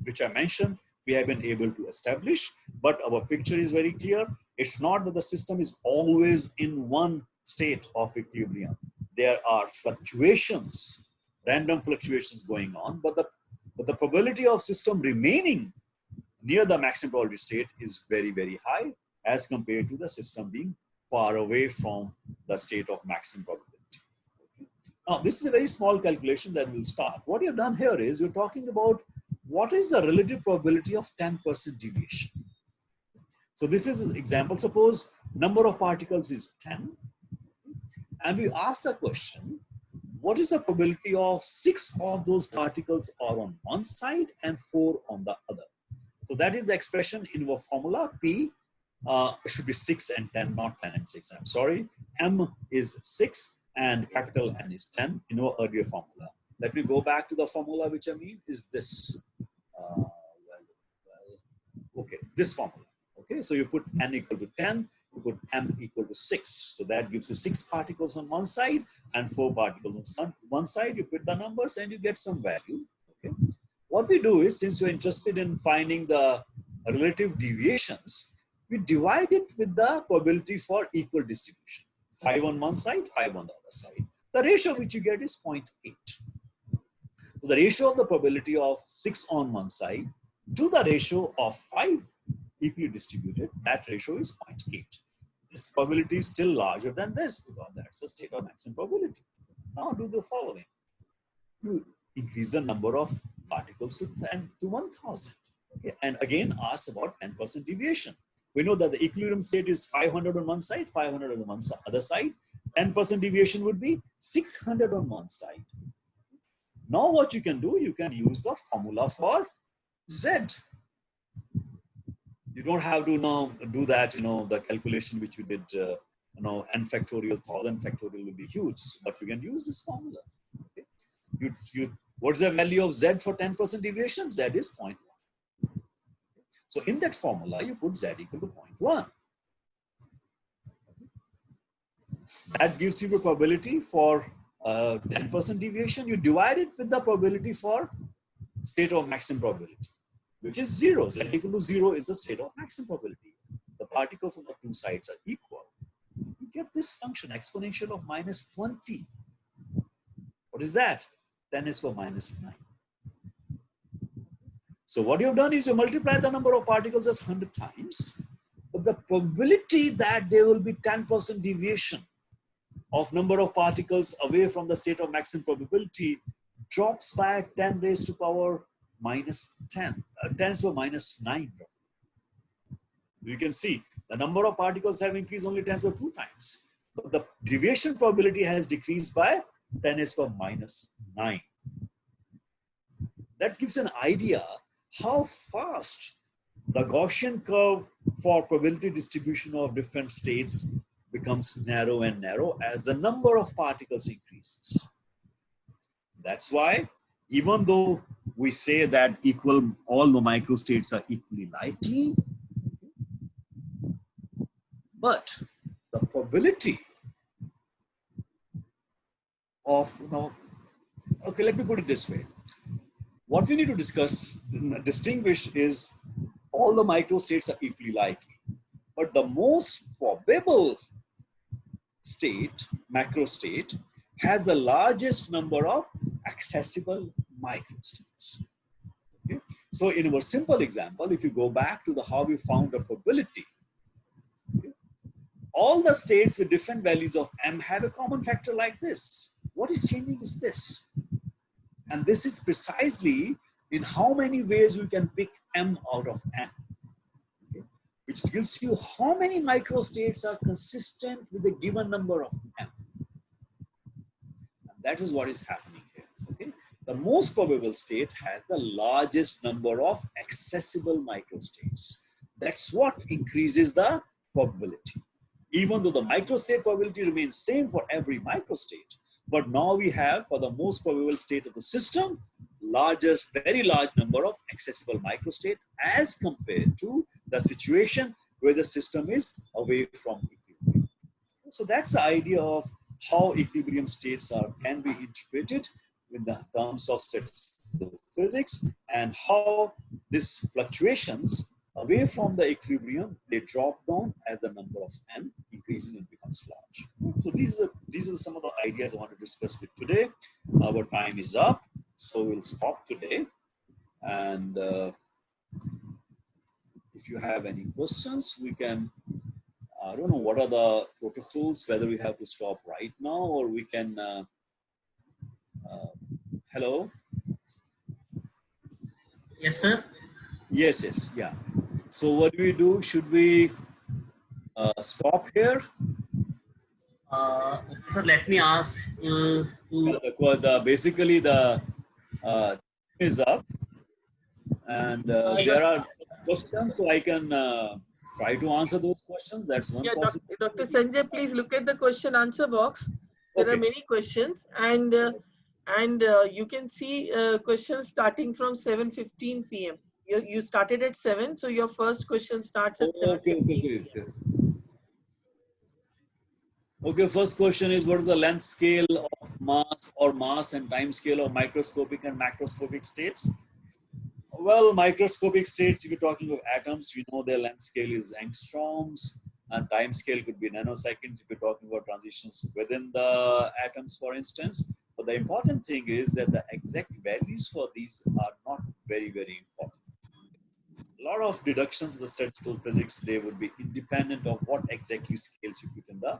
which I mentioned, we have been able to establish, but our picture is very clear. It's not that the system is always in one state of equilibrium. There are fluctuations, random fluctuations going on, but the probability of system remaining near the maximum probability state is very, very high as compared to the system being far away from the state of maximum probability. Okay. Now, this is a very small calculation that we'll start. What you've done here is we're talking about what is the relative probability of 10% deviation. So this is an example. Suppose number of particles is 10. And we ask the question, what is the probability of 6 of those particles are on one side and 4 on the other? So that is the expression in our formula. P should be 6 and 10, not 10 and 6. I'm sorry. M is 6 and capital N is 10 in our earlier formula. Let me go back to the formula, which I mean is this. Okay, this formula. Okay, so you put N equal to 10. You put M equal to 6. So that gives you 6 particles on one side and 4 particles on one side. You put the numbers and you get some value. Okay. What we do is, since you're interested in finding the relative deviations, we divide it with the probability for equal distribution. 5 on one side, 5 on the other side. the ratio which you get is 0.8. So the ratio of the probability of 6 on one side to the ratio of 5 equally distributed, that ratio is 0.8. This probability is still larger than this because that's the state of maximum probability. Now do the following. You increase the number of particles to 1000. Okay? And again, ask about 10% deviation. We know that the equilibrium state is 500 on one side, 500 on one other side. 10% deviation would be 600 on one side. Now what you can do, you can use the formula for Z. You don't have to now do that, the calculation which you did, n factorial, 1000 factorial will be huge, but you can use this formula. Okay? What's the value of Z for 10% deviation? Z is 0.1. So in that formula, you put Z equal to 0.1. That gives you the probability for 10% deviation. You divide it with the probability for state of maximum probability, which is 0. Z equal to 0 is the state of maximum probability. The particles on the two sides are equal. You get this function, exponential of minus 20. What is that? 10 is for minus 9. So what you have done is you multiply the number of particles as 100 times, but the probability that there will be 10% deviation of number of particles away from the state of maximum probability drops by 10 raised to power minus 10. 10 is for minus 9. You can see the number of particles have increased only 10 for 2 times. But the deviation probability has decreased by 10 is for minus 9. That gives an idea how fast the Gaussian curve for probability distribution of different states becomes narrow and narrow as the number of particles increases. That's why even though we say that all the microstates are equally likely, but the probability of, okay, let me put it this way. What we need to distinguish is all the microstates are equally likely, but the most probable state, macrostate, has the largest number of accessible microstates. Okay? So in our simple example, if you go back to how we found the probability, okay, all the states with different values of m have a common factor like this. What is changing is this. And this is precisely in how many ways we can pick m out of n, okay, which gives you how many microstates are consistent with a given number of m. And that is what is happening here. Okay? The most probable state has the largest number of accessible microstates. That's what increases the probability. Even though the microstate probability remains same for every microstate, but now we have, for the most probable state of the system, very large number of accessible microstate as compared to the situation where the system is away from equilibrium. So that's the idea of how equilibrium states can be interpreted in the terms of statistical physics, and how these fluctuations away from the equilibrium, they drop down as the number of n increases and becomes large. So these are some of the ideas I want to discuss with today. Our time is up, so we'll stop today. And if you have any questions, we can, I don't know what are the protocols, whether we have to stop right now or we can, hello? Yes, sir. Yes, yeah. So what do we do? Should we stop here? Sir, let me ask basically the is up, and there are questions, so I can try to answer those questions. That's one possibility. Dr. Sanjay, please look at the question answer box. There are many questions, and you can see questions starting from 7:15 p.m. You started at 7, so your first question starts at 7:15. Okay, first question is, what is the length scale of mass and time scale of microscopic and macroscopic states? Well, microscopic states, if you're talking of atoms, we know their length scale is angstroms, and time scale could be nanoseconds if you're talking about transitions within the atoms, for instance. But the important thing is that the exact values for these are not very, very important. A lot of deductions in the statistical physics, they would be independent of what exactly scales you put in the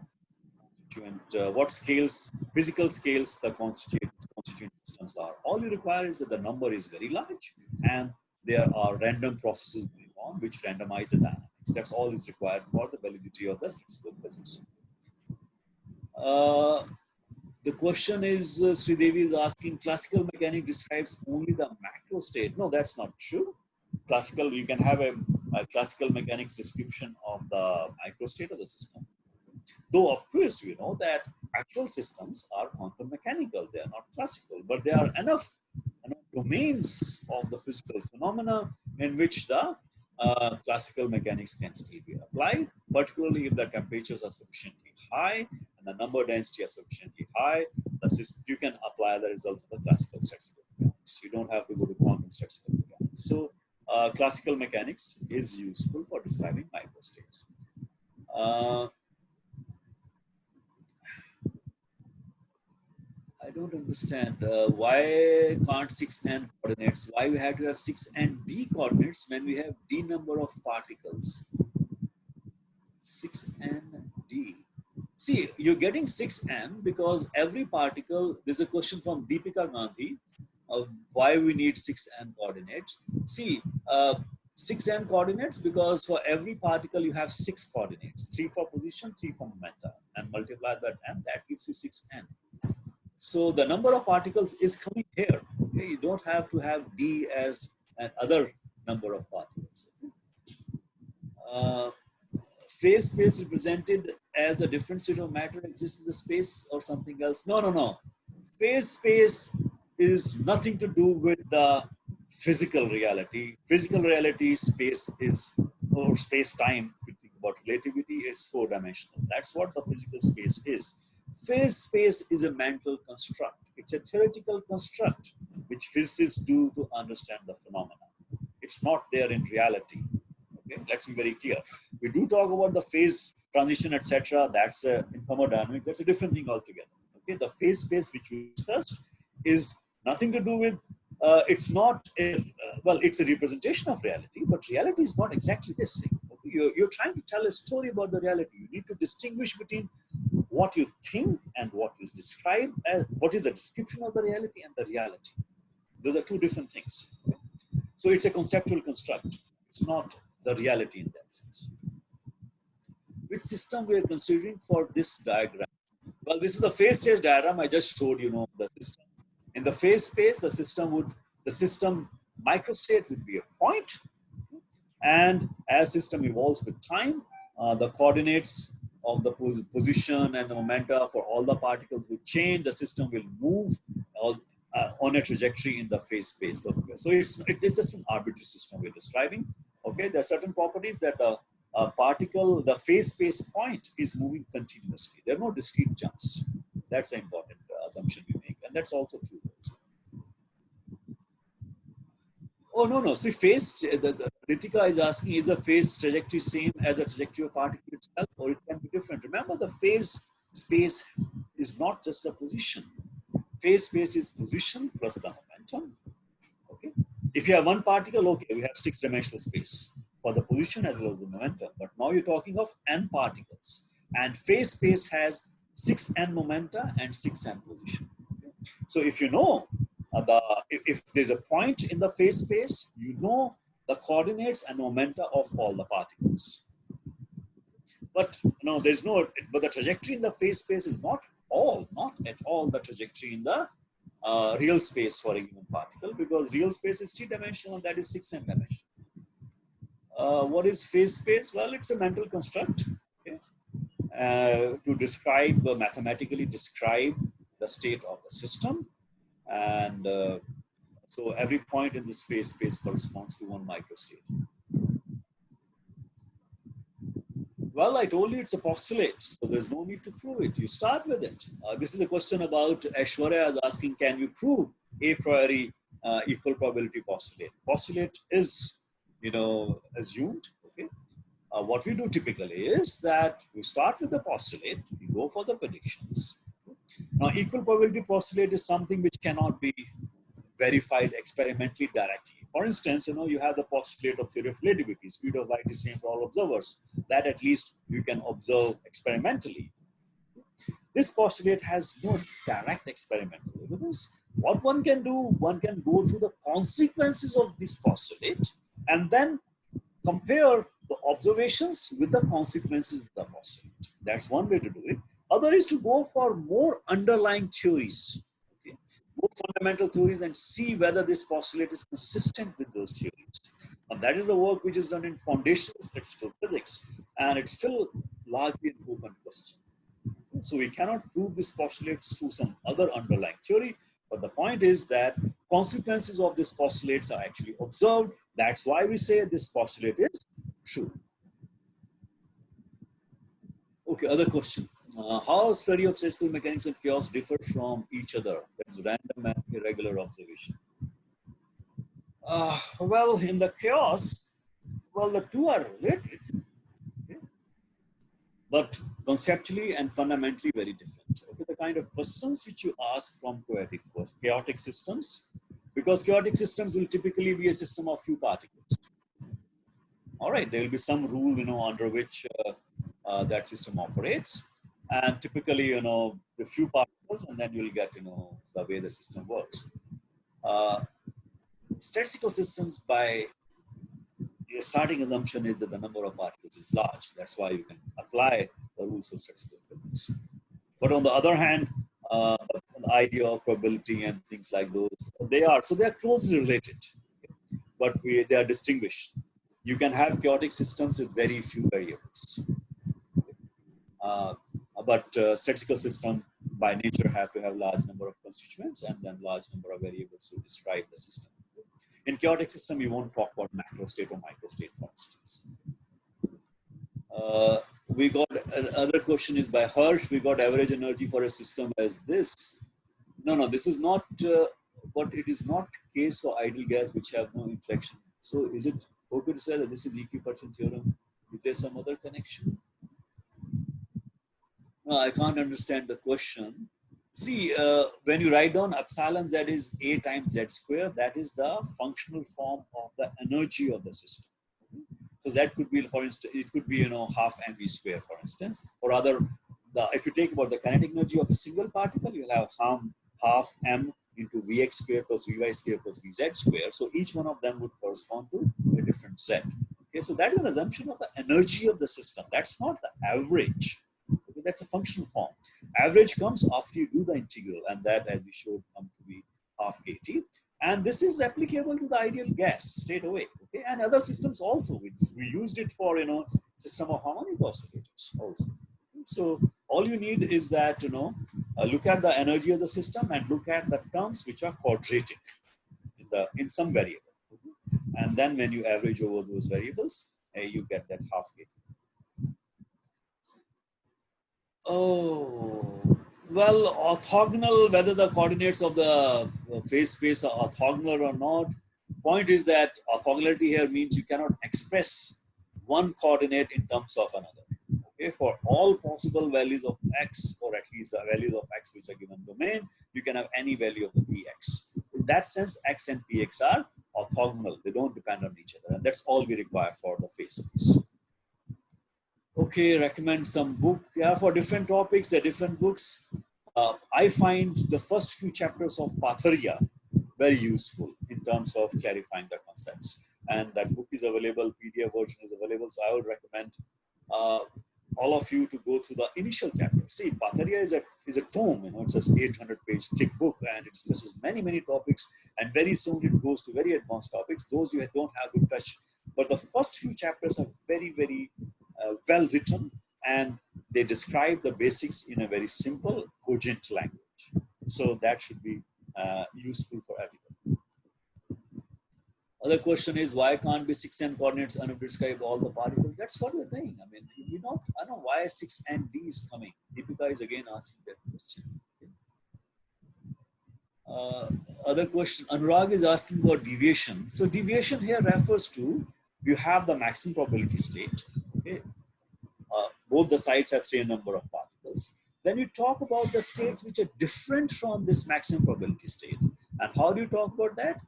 constituent, what scales, physical scales the constituent systems are. All you require is that the number is very large and there are random processes going on which randomize the dynamics. That's all is required for the validity of the statistical physics. The question is, Sridevi is asking, classical mechanics describes only the macro state. No, that's not true. Classical, you can have a classical mechanics description of the microstate of the system. Though, of course, we know that actual systems are quantum mechanical. They are not classical, but there are enough domains of the physical phenomena in which the classical mechanics can still be applied, particularly if the temperatures are sufficiently high and the number density are sufficiently high, you can apply the results of the classical statistical mechanics. You don't have to go to quantum statistical mechanics. So, classical mechanics is useful for describing microstates. I don't understand why can't 6n coordinates, why we have to have 6n d coordinates when we have d number of particles. 6n d. See, you're getting 6n because every particle, there's a question from Deepika Gandhi of why we need 6n coordinates. See, 6n coordinates because for every particle you have 6 coordinates, 3 for position, 3 for momentum, and multiply that n, that gives you 6n. So the number of particles is coming here. Okay? You don't have to have d as another number of particles. Phase space represented as a different state of matter exists in the space or something else? No, no, no. Phase space is nothing to do with the physical reality. Physical reality, space is, or space-time, if you think about relativity, is 4-dimensional. That's what the physical space is. Phase space is a mental construct. It's a theoretical construct which physicists do to understand the phenomena. It's not there in reality. Okay, let's be very clear. We do talk about the phase transition, etc. That's in thermodynamics. That's a different thing altogether. Okay, the phase space which we discussed is nothing to do with. It's not a well. It's a representation of reality, but reality is not exactly this thing. Okay? You're trying to tell a story about the reality. You need to distinguish between what you think and what is described as what is the description of the reality and the reality. Those are two different things. Okay? So it's a conceptual construct. It's not the reality in that sense. Which system we are considering for this diagram? Well, this is the phase space diagram I just showed you. Know the system. In the phase space, the system microstate would be a point, and as system evolves with time, the coordinates of the position and the momenta for all the particles will change. The system will move on a trajectory in the phase space. So it's just an arbitrary system we're describing. Okay, there are certain properties that the particle, the phase space point is moving continuously. There are no discrete jumps. That's an important assumption we make, and that's also true. Oh, no. See, phase, Ritika is asking, is the phase trajectory same as the trajectory of particle itself, or it can be different? Remember, the phase space is not just a position. Phase space is position plus the momentum. Okay. If you have one particle, okay, we have 6-dimensional space for the position as well as the momentum. But now you're talking of n particles, and phase space has 6n momenta and 6n position. Okay? So if you know if there's a point in the phase space, you know the coordinates and the momenta of all the particles. But there's no. But the trajectory in the phase space is not at all the trajectory in the real space for a given particle, because real space is 3-dimensional and that is 6n dimensional. What is phase space? Well, it's a mental construct, okay, to describe, mathematically describe the state of the system. And so every point in this phase space corresponds to one microstate. Well, I told you it's a postulate, so there's no need to prove it. You start with it. This is a question about Aishwarya is asking, can you prove a priori equal probability postulate? Postulate is, assumed, okay? what we do typically is that we start with the postulate, we go for the predictions. Now, equal probability postulate is something which cannot be verified experimentally directly. For instance, you have the postulate of theory of relativity, speed of light is same for all observers. That at least you can observe experimentally. This postulate has no direct experimental evidence. What one can do, one can go through the consequences of this postulate and then compare the observations with the consequences of the postulate. That's one way to do it. Other is to go for more underlying theories, okay? More fundamental theories, and see whether this postulate is consistent with those theories. And that is the work which is done in foundations of statistical physics, and it's still largely an open question. So we cannot prove this postulate through some other underlying theory, but the point is that consequences of these postulates are actually observed. That's why we say this postulate is true. Okay, other question. How study of statistical mechanics and chaos differ from each other? That's random and irregular observation. Well, in the chaos, well, the two are related, okay? But conceptually and fundamentally very different. Okay, the kind of questions which you ask from chaotic systems, because chaotic systems will typically be a system of few particles. All right, there will be some rule, under which that system operates. And typically, the few particles, and then you'll get, the way the system works. Statistical systems, by your starting assumption is that the number of particles is large. That's why you can apply the rules of statistical physics. But on the other hand, the idea of probability and things like those, they are closely related, but they are distinguished. You can have chaotic systems with very few variables. But statistical system by nature have to have large number of constituents and then large number of variables to describe the system. In chaotic system, you won't talk about macrostate or microstate, for instance. We got another question is by Hirsch. We got average energy for a system as this. No, this is not. But it is not case for ideal gas which have no interaction. So is it okay to say that this is Equipartition theorem? Is there some other connection? No, I can't understand the question. See, when you write down epsilon z is A times z square, that is the functional form of the energy of the system. So that could be, for instance, it could be, half mv square, for instance, or rather, if you take about the kinetic energy of a single particle, you'll have half m into vx square plus vy square plus vz square. So each one of them would correspond to a different z. Okay, so that is an assumption of the energy of the system. That's not the average. Okay, that's a functional form. Average comes after you do the integral, and that, as we showed, come to be half kT. And this is applicable to the ideal gas straight away. Okay, and other systems also. We used it for system of harmonic oscillators also. So all you need is that look at the energy of the system and look at the terms which are quadratic in some variable. Okay? And then when you average over those variables, you get that half kT. Oh, well, orthogonal, whether the coordinates of the phase space are orthogonal or not. Point is that orthogonality here means you cannot express one coordinate in terms of another. Okay, for all possible values of x, or at least the values of x which are given domain, you can have any value of the px. In that sense, x and px are orthogonal. They don't depend on each other, and that's all we require for the phase space. Okay, recommend some book. Yeah, for different topics, there are different books. I find the first few chapters of Patharia very useful in terms of clarifying the concepts. And that book is available, PDF version is available. So I would recommend all of you to go through the initial chapter. See, Patharia is a tome, it's an 800-page thick book, and it discusses many topics. And very soon it goes to very advanced topics. Those you don't have to touch. But the first few chapters are very well written, and they describe the basics in a very simple, cogent language. So that should be useful for everyone. Other question is, why can't be 6n coordinates and describe all the particles? That's what we're doing. I mean, I don't know why 6n d is coming. Deepika is again asking that question. Other question, Anurag is asking about deviation. So deviation here refers to, you have the maximum probability state. Okay? both the sides have same number of particles. Then you talk about the states which are different from this maximum probability state. And how do you talk about that?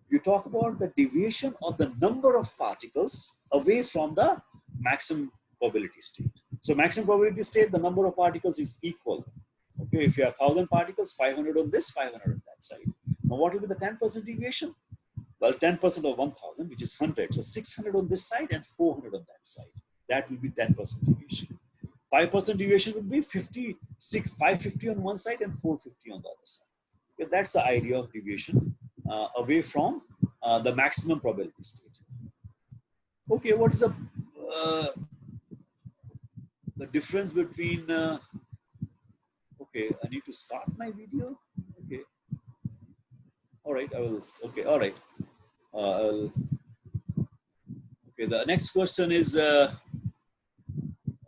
You talk about the deviation of the number of particles away from the maximum probability state. So maximum probability state, the number of particles is equal. Okay, if you have 1,000 particles, 500 on this, 500 on that side. Now what will be the 10% deviation? Well, 10% of 1,000, which is 100. So 600 on this side and 400 on that side. That will be 10% deviation. 5% deviation would be 550 on one side and 450 on the other side. Okay, that's the idea of deviation away from the maximum probability state. Okay, what is the difference between? Okay, I need to start my video. Okay, all right, I will. Okay, all right. Okay, the next question is.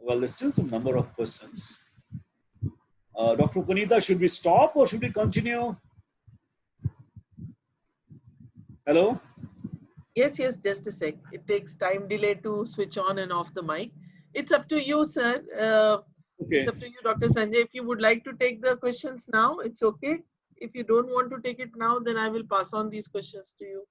Well, there's still some number of questions. Dr. Punita, should we stop or should we continue? Hello? Yes, just a sec. It takes time delay to switch on and off the mic. It's up to you, sir. Okay. It's up to you, Dr. Sanjay. If you would like to take the questions now, it's okay. If you don't want to take it now, then I will pass on these questions to you.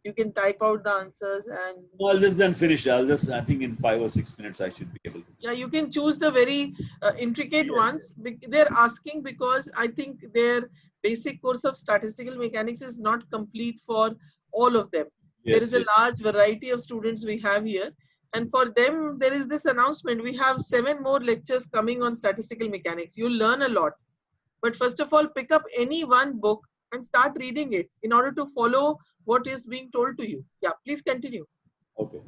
You can type out the answers and... No, I'll just then finish. I think in 5 or 6 minutes, I should be able to. Yeah, you can choose the very intricate ones. They're asking because I think their basic course of statistical mechanics is not complete for all of them. There is a large variety of students we have here. And for them, there is this announcement. We have 7 more lectures coming on statistical mechanics. You'll learn a lot. But first of all, pick up any one book and start reading it in order to follow what is being told to you. Yeah, please continue. Okay.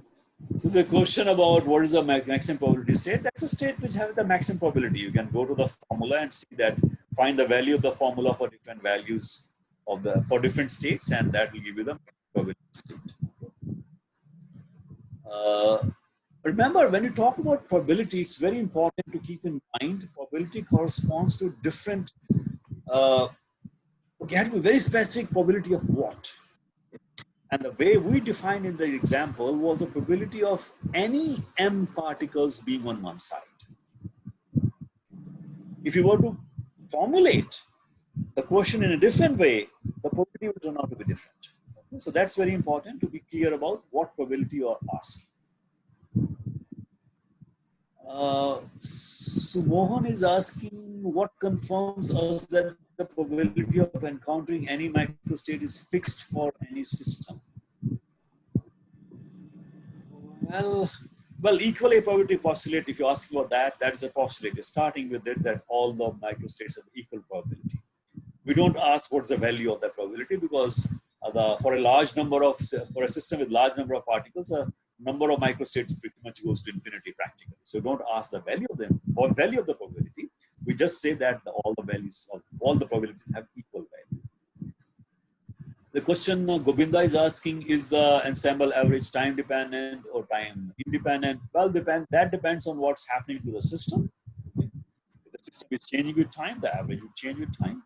So the question about what is the maximum probability state, that's a state which has the maximum probability. You can go to the formula and see that, find the value of the formula for different values of for different states, and that will give you the probability state. Remember, when you talk about probability, it's very important to keep in mind probability corresponds to different, you have to be very specific probability of what. And the way we defined in the example was the probability of any m particles being on one side. If you were to formulate the question in a different way, the probability would turn out to be different. Okay? So that's very important to be clear about what probability you are asking. So Mohan is asking what confirms us that the probability of encountering any microstate is fixed for any system. Well, equally probability postulate, if you ask about that, that is a postulate. You're starting with it that all the microstates have equal probability. We don't ask what's the value of that probability because for a system with large number of particles, number of microstates pretty much goes to infinity practically. So don't ask the value of them or value of the probability. We just say that all the values of all the probabilities have equal value. The question Govinda is asking, is the ensemble average time dependent or time independent? Well, that depends on what's happening to the system. Okay. If the system is changing with time, the average will change with time.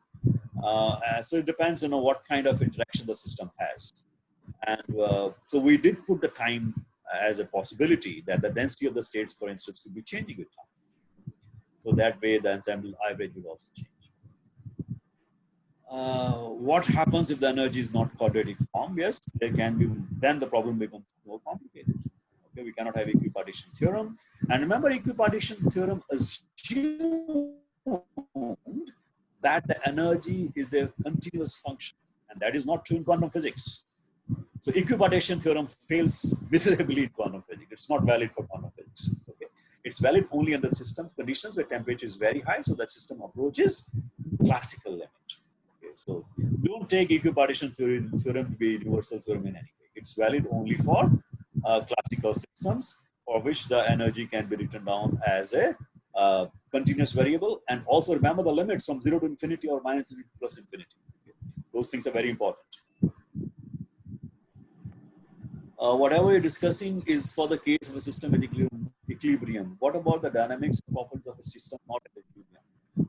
So it depends on what kind of interaction the system has. And so we did put the time as a possibility that the density of the states, for instance, could be changing with time. So that way the ensemble average will also change. What happens if the energy is not quadratic form? Yes, there can be, then the problem becomes more complicated. Okay, we cannot have equipartition theorem. And remember, equipartition theorem assumed that the energy is a continuous function, and that is not true in quantum physics. So equipartition theorem fails miserably in quantum physics. It's not valid for quantum physics. Okay, it's valid only under system conditions where temperature is very high, so that system approaches classical limit. Okay, so don't take equipartition theorem to be universal theorem in any way. It's valid only for classical systems for which the energy can be written down as a continuous variable, and also remember the limits from 0 to infinity or minus infinity plus infinity. Okay. Those things are very important. Whatever you're discussing is for the case of a system at equilibrium. What about the dynamics and properties of a system not at equilibrium?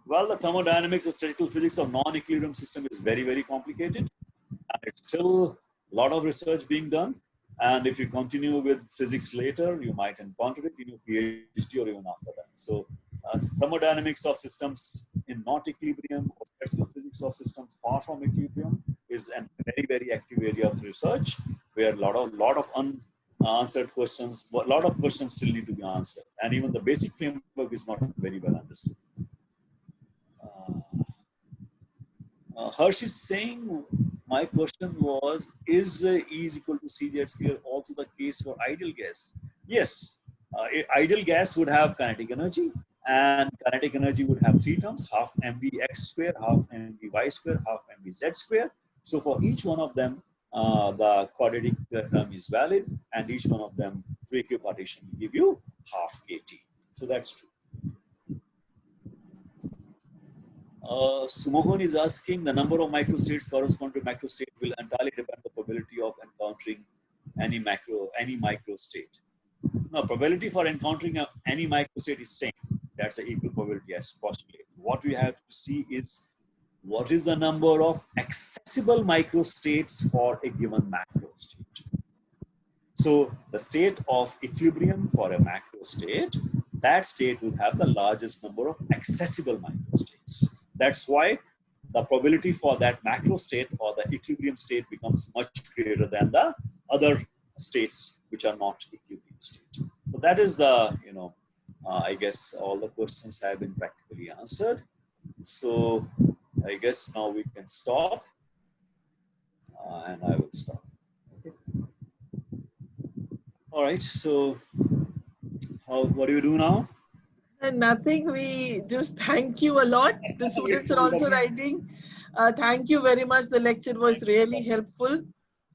Well, the thermodynamics or statistical physics of non-equilibrium system is very, very complicated. And it's still a lot of research being done. And if you continue with physics later, you might encounter it in your PhD or even after that. So thermodynamics of systems in not equilibrium or statistical physics of systems far from equilibrium is a very, very active area of research where a lot of unanswered questions, a lot of questions still need to be answered. And even the basic framework is not very well understood. Harsh is saying, my question was, is E is equal to CZ square also the case for ideal gas? Yes, ideal gas would have kinetic energy, and kinetic energy would have three terms: half mv x square, half mv y square, half mv z square. So for each one of them, the quadratic term is valid, and each one of them through equipartition will give you half kT. So that's true. Sumohon is asking, the number of microstates correspond to macrostate will entirely depend on the probability of encountering any microstate. Now, probability for encountering any microstate is same. That's an equal probability as postulate. What we have to see is what is the number of accessible microstates for a given macrostate. So the state of equilibrium for a macrostate, that state will have the largest number of accessible microstates. That's why the probability for that macrostate or the equilibrium state becomes much greater than the other states which are not equilibrium state. So that is the, I guess all the questions have been practically answered. So I guess now we can stop, and I will stop. Okay. All right, so what do you do now? And nothing, we just thank you a lot. The students are also writing. Thank you very much. The lecture was really helpful.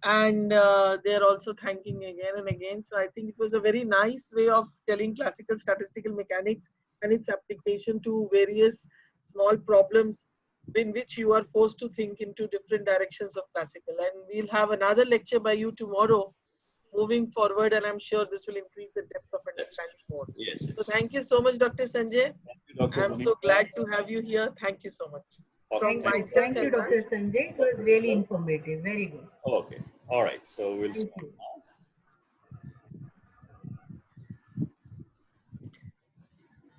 And they're also thanking again and again. So I think it was a very nice way of telling classical statistical mechanics and its application to various small problems in which you are forced to think into different directions of classical. And we'll have another lecture by you tomorrow moving forward, and I'm sure this will increase the depth of understanding more. Yes. So thank you so much, Dr. Sanjay. Thank you, Dr. I'm so glad to have you here. Thank you so much. Okay. Thank you, Dr. Sanjay. It was really informative. Very good. Okay. All right. So we'll start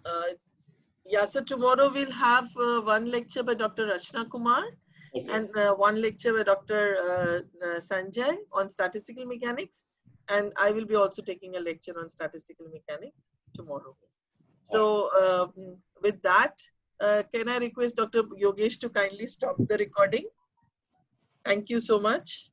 now. Yeah, so tomorrow we'll have one lecture by Dr. Rachna Kumar, okay, and one lecture by Dr. Sanjay on statistical mechanics. And I will be also taking a lecture on statistical mechanics tomorrow. So with that, can I request Dr. Yogesh to kindly stop the recording? Thank you so much.